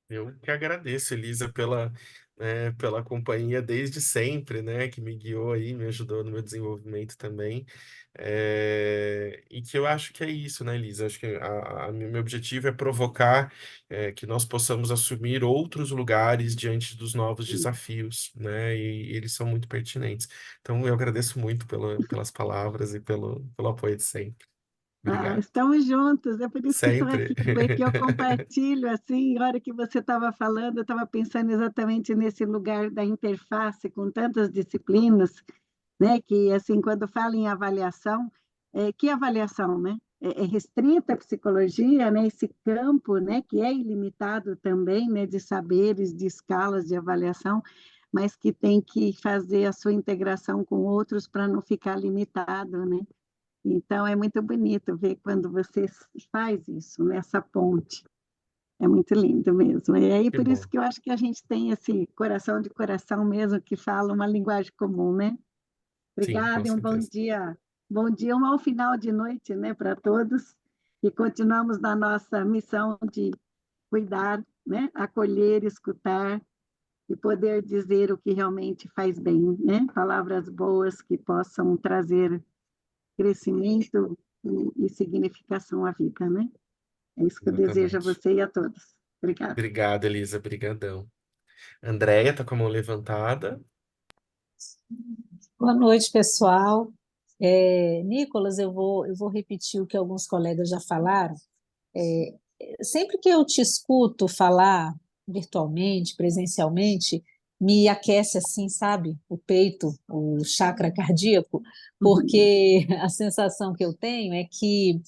Eu que agradeço, Elisa, pela companhia desde sempre, né? Que me guiou aí, me ajudou no meu desenvolvimento também. E que eu acho que é isso, né, Elisa? Acho que meu objetivo é provocar que nós possamos assumir outros lugares diante dos novos desafios, né? E eles são muito pertinentes. Então, eu agradeço muito pelas palavras e pelo apoio de sempre. Obrigado. Estamos juntos, é por isso que estou Sempre. aqui, porque eu compartilho, assim, a hora que você estava falando, eu estava pensando exatamente nesse lugar da interface com tantas disciplinas, né, que, assim, quando fala em avaliação, que avaliação, né? É restrita a psicologia, né, esse campo, né, que é ilimitado também, né, de saberes, de escalas de avaliação, mas que tem que fazer a sua integração com outros para não ficar limitado, né? Então, é muito bonito ver quando você faz isso, nessa ponte. É muito lindo mesmo. E aí, Que por isso bom. que eu acho que a gente tem esse coração de coração mesmo, que fala uma linguagem comum, né? Sim, com Obrigada e um bom certeza. dia. Bom dia, um bom final de noite, né, para todos. E continuamos na nossa missão de cuidar, né, acolher, escutar e poder dizer o que realmente faz bem, né? Palavras boas que possam trazer crescimento e significação à vida, né? É isso que eu desejo a Exatamente. você e a todos. Obrigada. Obrigado, Elisa. Brigadão. Andréia tá com a mão levantada. Boa noite, pessoal. Nicolas, eu vou repetir o que alguns colegas já falaram. É, Sempre que eu te escuto falar virtualmente, presencialmente, me aquece assim, sabe? O peito, o chakra cardíaco, porque a sensação que eu tenho é que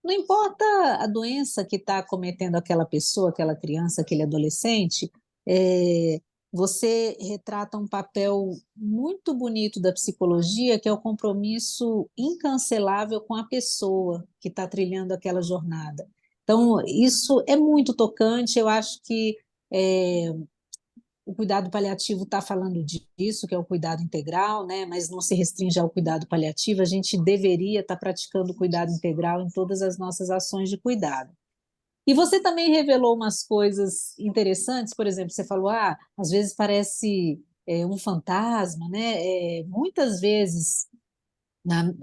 não importa a doença que está acometendo aquela pessoa, aquela criança, aquele adolescente, é, você retrata um papel muito bonito da psicologia, que é o compromisso incancelável com a pessoa que está trilhando aquela jornada. Então, isso é muito tocante. Eu acho que o cuidado paliativo está falando disso, que é o cuidado integral, né? Mas não se restringe ao cuidado paliativo. A gente deveria estar praticando o cuidado integral em todas as nossas ações de cuidado. E você também revelou umas coisas interessantes, por exemplo, você falou, às vezes parece um fantasma, né? Muitas vezes, na,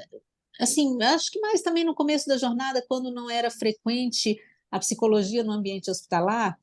assim, acho que mais também no começo da jornada, quando não era frequente a psicologia no ambiente hospitalar,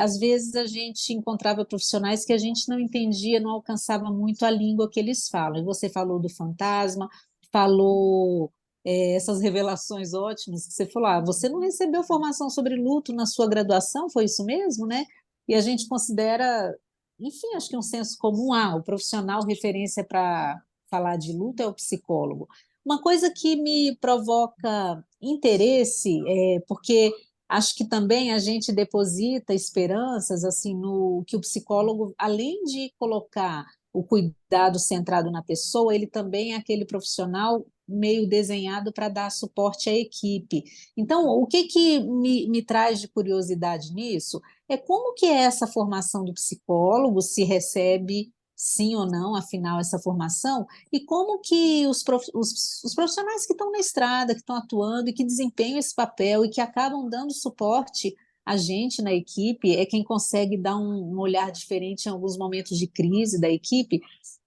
às vezes a gente encontrava profissionais que a gente não entendia, não alcançava muito a língua que eles falam. E você falou do fantasma, falou essas revelações ótimas que você falou, você não recebeu formação sobre luto na sua graduação, foi isso mesmo, né? E a gente considera, enfim, acho que um senso comum, o profissional referência para falar de luto é o psicólogo. Uma coisa que me provoca interesse porque acho que também a gente deposita esperanças assim no que o psicólogo, além de colocar o cuidado centrado na pessoa, ele também é aquele profissional meio desenhado para dar suporte à equipe. Então, o que me traz de curiosidade nisso é como que é essa formação do psicólogo, se recebe sim ou não, afinal, essa formação, e como que os profissionais que estão na estrada, que estão atuando e que desempenham esse papel e que acabam dando suporte a gente na equipe, é quem consegue dar um olhar diferente em alguns momentos de crise da equipe.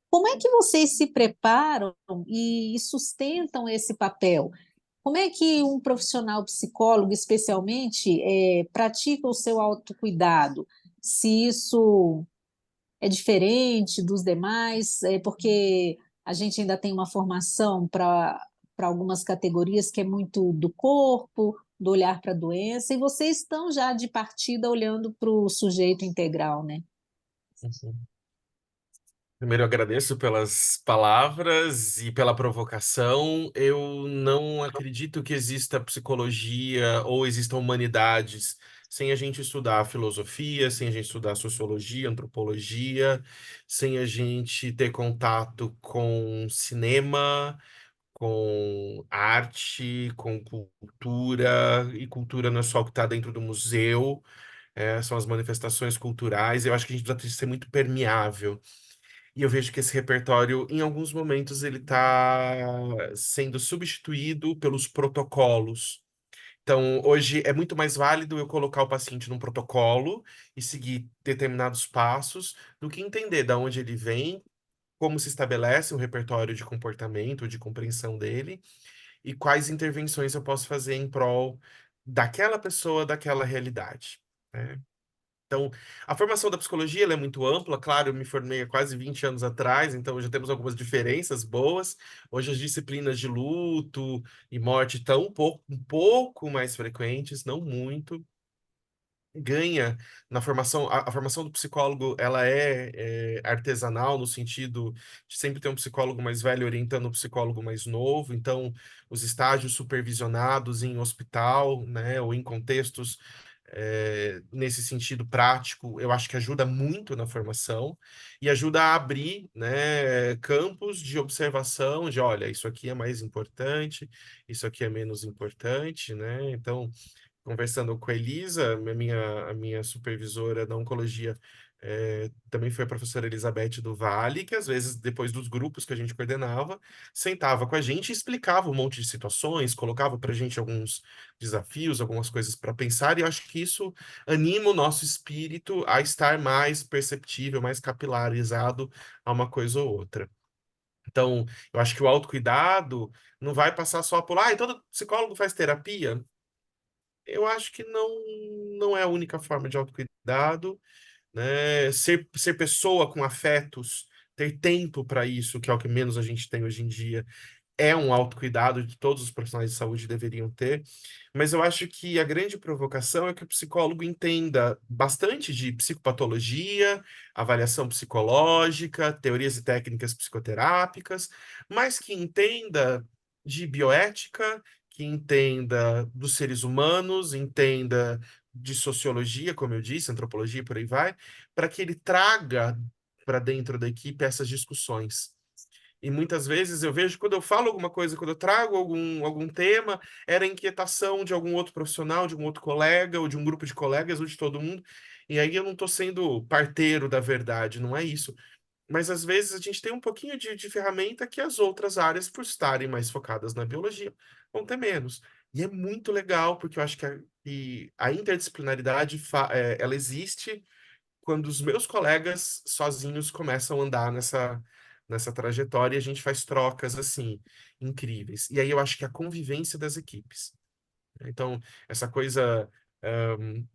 Como é que vocês se preparam e sustentam esse papel? Como é que um profissional psicólogo, especialmente, pratica o seu autocuidado? Se isso é diferente dos demais, porque a gente ainda tem uma formação para algumas categorias que é muito do corpo, do olhar para a doença, e vocês estão já de partida olhando para o sujeito integral, né? Uhum. Primeiro, eu agradeço pelas palavras e pela provocação. Eu não acredito que exista psicologia ou existam humanidades sem a gente estudar filosofia, sem a gente estudar sociologia, antropologia, sem a gente ter contato com cinema, com arte, com cultura, e cultura não é só o que está dentro do museu, são as manifestações culturais. Eu acho que a gente precisa ser muito permeável. E eu vejo que esse repertório, em alguns momentos, ele está sendo substituído pelos protocolos. Então, hoje é muito mais válido eu colocar o paciente num protocolo e seguir determinados passos do que entender de onde ele vem, como se estabelece um repertório de comportamento, de compreensão dele e quais intervenções eu posso fazer em prol daquela pessoa, daquela realidade, né? Então, a formação da psicologia ela é muito ampla, claro, eu me formei há quase 20 anos atrás, então já temos algumas diferenças boas. Hoje as disciplinas de luto e morte estão um pouco mais frequentes, não muito. Ganha na formação, a formação do psicólogo, ela é artesanal no sentido de sempre ter um psicólogo mais velho orientando um psicólogo mais novo, então os estágios supervisionados em hospital, né, ou em contextos nesse sentido prático, eu acho que ajuda muito na formação e ajuda a abrir, né, campos de observação de, olha, isso aqui é mais importante, isso aqui é menos importante, né? Então, conversando com a Elisa, a minha supervisora da oncologia, também foi a professora Elizabeth do Vale, que às vezes, depois dos grupos que a gente coordenava, sentava com a gente e explicava um monte de situações, colocava para a gente alguns desafios, algumas coisas para pensar, e eu acho que isso anima o nosso espírito a estar mais perceptível, mais capilarizado a uma coisa ou outra. Então, eu acho que o autocuidado não vai passar só por, todo psicólogo faz terapia. Eu acho que não é a única forma de autocuidado, né? Ser pessoa com afetos, ter tempo para isso, que é o que menos a gente tem hoje em dia, é um autocuidado que todos os profissionais de saúde deveriam ter. Mas eu acho que a grande provocação é que o psicólogo entenda bastante de psicopatologia, avaliação psicológica, teorias e técnicas psicoterápicas, mas que entenda de bioética, que entenda dos seres humanos, entenda de sociologia, como eu disse, antropologia e por aí vai, para que ele traga para dentro da equipe essas discussões. E muitas vezes eu vejo, quando eu falo alguma coisa, quando eu trago algum tema, era inquietação de algum outro profissional, de um outro colega, ou de um grupo de colegas, ou de todo mundo. E aí eu não estou sendo parteiro da verdade, não é isso. Mas às vezes a gente tem um pouquinho de ferramenta que as outras áreas, por estarem mais focadas na biologia, vão ter menos. E é muito legal, porque eu acho que a interdisciplinaridade, ela existe quando os meus colegas sozinhos começam a andar nessa trajetória e a gente faz trocas assim incríveis. E aí eu acho que a convivência das equipes. Então, essa coisa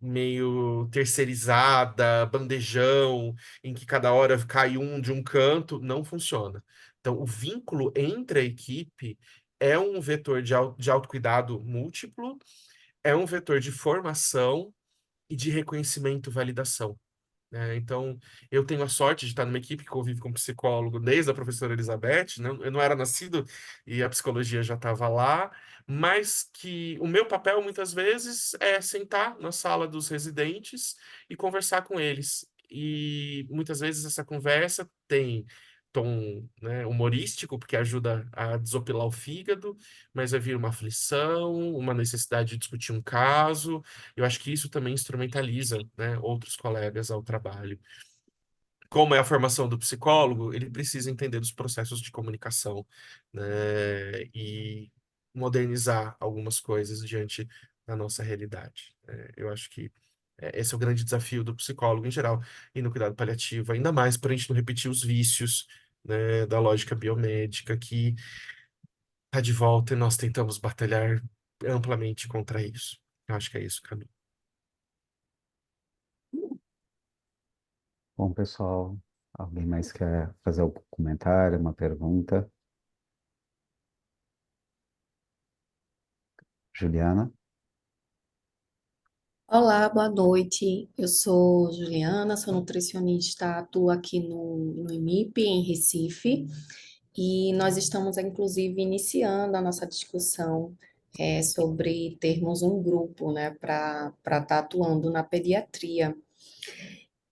meio terceirizada, bandejão, em que cada hora cai um de um canto, não funciona. Então, o vínculo entre a equipe é um vetor de autocuidado múltiplo, é um vetor de formação e de reconhecimento e validação. Então, eu tenho a sorte de estar numa equipe que convive com psicólogo desde a professora Elizabeth, né? Eu não era nascido e a psicologia já estava lá, mas que o meu papel muitas vezes é sentar na sala dos residentes e conversar com eles. E muitas vezes essa conversa tem tom, né, humorístico, porque ajuda a desopilar o fígado, mas vai vir uma aflição, uma necessidade de discutir um caso. Eu acho que isso também instrumentaliza, né, outros colegas ao trabalho. Como é a formação do psicólogo, ele precisa entender dos processos de comunicação, né, e modernizar algumas coisas diante da nossa realidade. Eu acho que esse é o grande desafio do psicólogo em geral e no cuidado paliativo, ainda mais para a gente não repetir os vícios, né, da lógica biomédica que está de volta e nós tentamos batalhar amplamente contra isso. Eu acho que é isso, Cadu. Bom, pessoal, alguém mais quer fazer algum comentário, uma pergunta? Juliana? Olá, boa noite. Eu sou Juliana, sou nutricionista, atuo aqui no IMIP, em Recife, e nós estamos, inclusive, iniciando a nossa discussão sobre termos um grupo, né, para estar atuando na pediatria.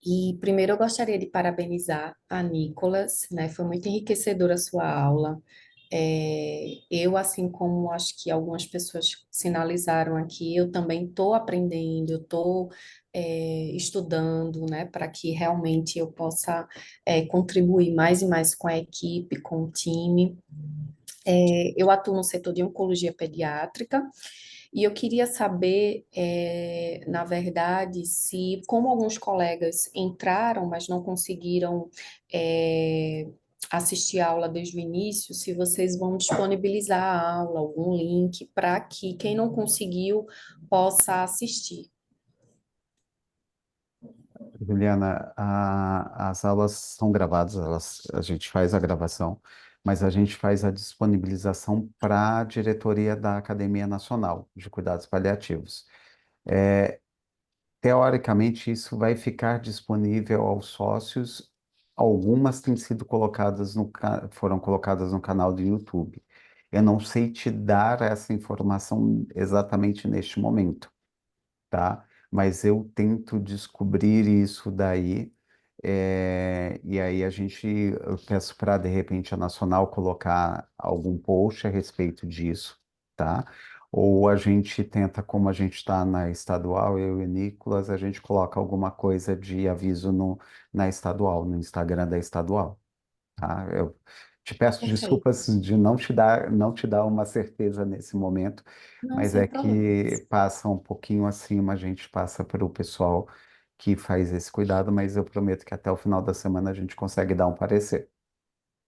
E primeiro eu gostaria de parabenizar a Nicolas, né? Foi muito enriquecedora a sua aula. Eu, assim como acho que algumas pessoas sinalizaram aqui, eu também estou aprendendo, eu estou estudando, né, para que realmente eu possa contribuir mais e mais com a equipe, com o time. Eu atuo no setor de oncologia pediátrica e eu queria saber, na verdade, se, como alguns colegas entraram, mas não conseguiram assistir a aula desde o início, se vocês vão disponibilizar a aula, algum link, para que quem não conseguiu possa assistir. Juliana, as aulas são gravadas, a gente faz a gravação, mas a gente faz a disponibilização para a diretoria da Academia Nacional de Cuidados Paliativos. Teoricamente, isso vai ficar disponível aos sócios. Algumas têm sido colocadas foram colocadas no canal do YouTube. Eu não sei te dar essa informação exatamente neste momento, tá? Mas eu tento descobrir isso daí, e aí eu peço para, de repente, a Nacional colocar algum post a respeito disso, tá? Ou a gente tenta, como a gente está na estadual, eu e o Nicolas, a gente coloca alguma coisa de aviso na estadual, no Instagram da estadual, tá? Eu te peço Perfeito. desculpas de não te dar uma certeza nesse momento, Não, mas é sem que problemas. passa um pouquinho acima, a gente passa para o pessoal que faz esse cuidado, mas eu prometo que até o final da semana a gente consegue dar um parecer.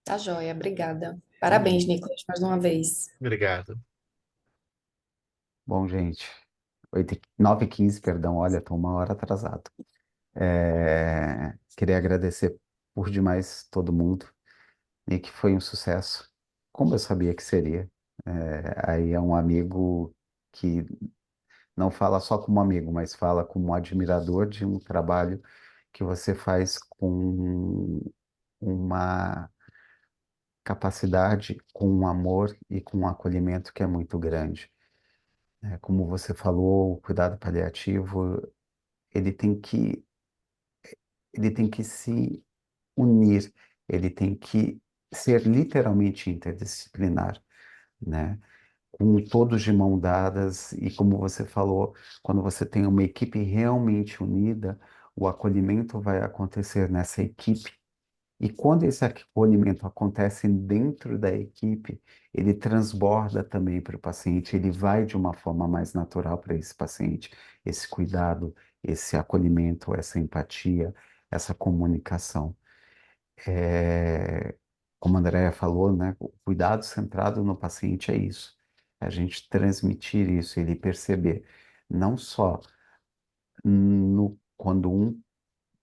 Tá joia, obrigada. Bom, Parabéns, gente. Nicolas, mais uma vez. Obrigado. Bom, gente, 9h15, perdão, olha, estou uma hora atrasado. Queria agradecer por demais todo mundo e que foi um sucesso, como eu sabia que seria. Aí é um amigo que não fala só como amigo, mas fala como admirador de um trabalho que você faz com uma capacidade, com um amor e com um acolhimento que é muito grande. Como você falou, o cuidado paliativo, ele tem que, ele tem que se unir, ele tem que ser literalmente interdisciplinar, né? Com todos de mão dadas, e como você falou, quando você tem uma equipe realmente unida, o acolhimento vai acontecer nessa equipe. E quando esse acolhimento acontece dentro da equipe, ele transborda também para o paciente, ele vai de uma forma mais natural para esse paciente, esse cuidado, esse acolhimento, essa empatia, essa comunicação. É, Como a Andrea falou, né, o cuidado centrado no paciente é isso. É a gente transmitir isso, ele perceber, não só quando um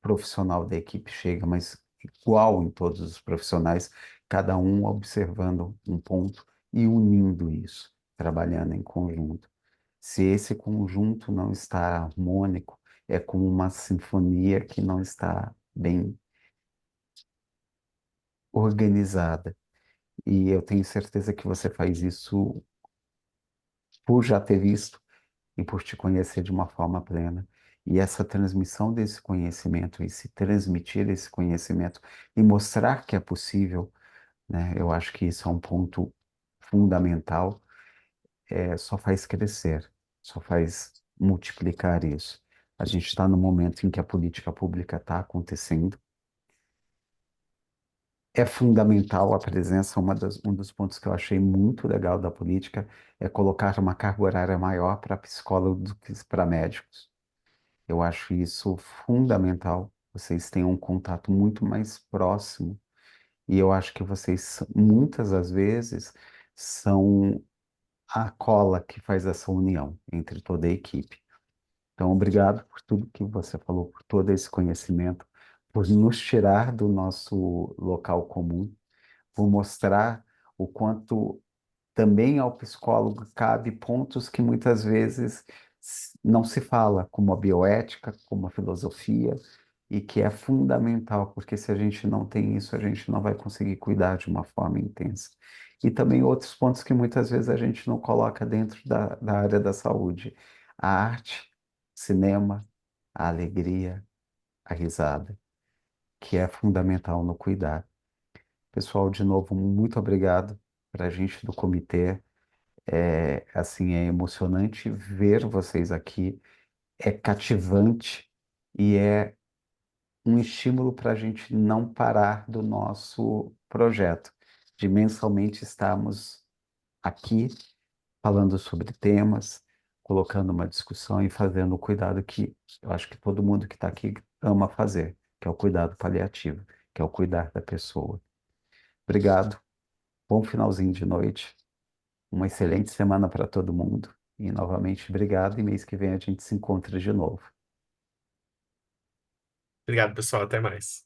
profissional da equipe chega, mas igual em todos os profissionais, cada um observando um ponto e unindo isso, trabalhando em conjunto. Se esse conjunto não está harmônico, é como uma sinfonia que não está bem organizada. E eu tenho certeza que você faz isso por já ter visto e por te conhecer de uma forma plena. E essa transmissão desse conhecimento, e se transmitir esse conhecimento e mostrar que é possível, né? Eu acho que isso é um ponto fundamental, só faz crescer, só faz multiplicar isso. A gente está no momento em que a política pública está acontecendo. É fundamental a presença, um dos pontos que eu achei muito legal da política é colocar uma carga horária maior para psicólogos do que para médicos. Eu acho isso fundamental. Vocês têm um contato muito mais próximo e eu acho que vocês, muitas das vezes, são a cola que faz essa união entre toda a equipe. Então, obrigado por tudo que você falou, por todo esse conhecimento, por nos tirar do nosso local comum, por mostrar o quanto também ao psicólogo cabe pontos que muitas vezes não se fala, como a bioética, como a filosofia, e que é fundamental, porque se a gente não tem isso, a gente não vai conseguir cuidar de uma forma intensa. E também outros pontos que muitas vezes a gente não coloca dentro da área da saúde. A arte, cinema, a alegria, a risada, que é fundamental no cuidar. Pessoal, de novo, muito obrigado para a gente do comitê. Assim, é emocionante ver vocês aqui, é cativante e é um estímulo para a gente não parar do nosso projeto, de mensalmente estarmos aqui falando sobre temas, colocando uma discussão e fazendo o cuidado que eu acho que todo mundo que está aqui ama fazer, que é o cuidado paliativo, que é o cuidar da pessoa. Obrigado, bom finalzinho de noite. Uma excelente semana para todo mundo. E novamente, obrigado. E mês que vem a gente se encontra de novo. Obrigado, pessoal. Até mais.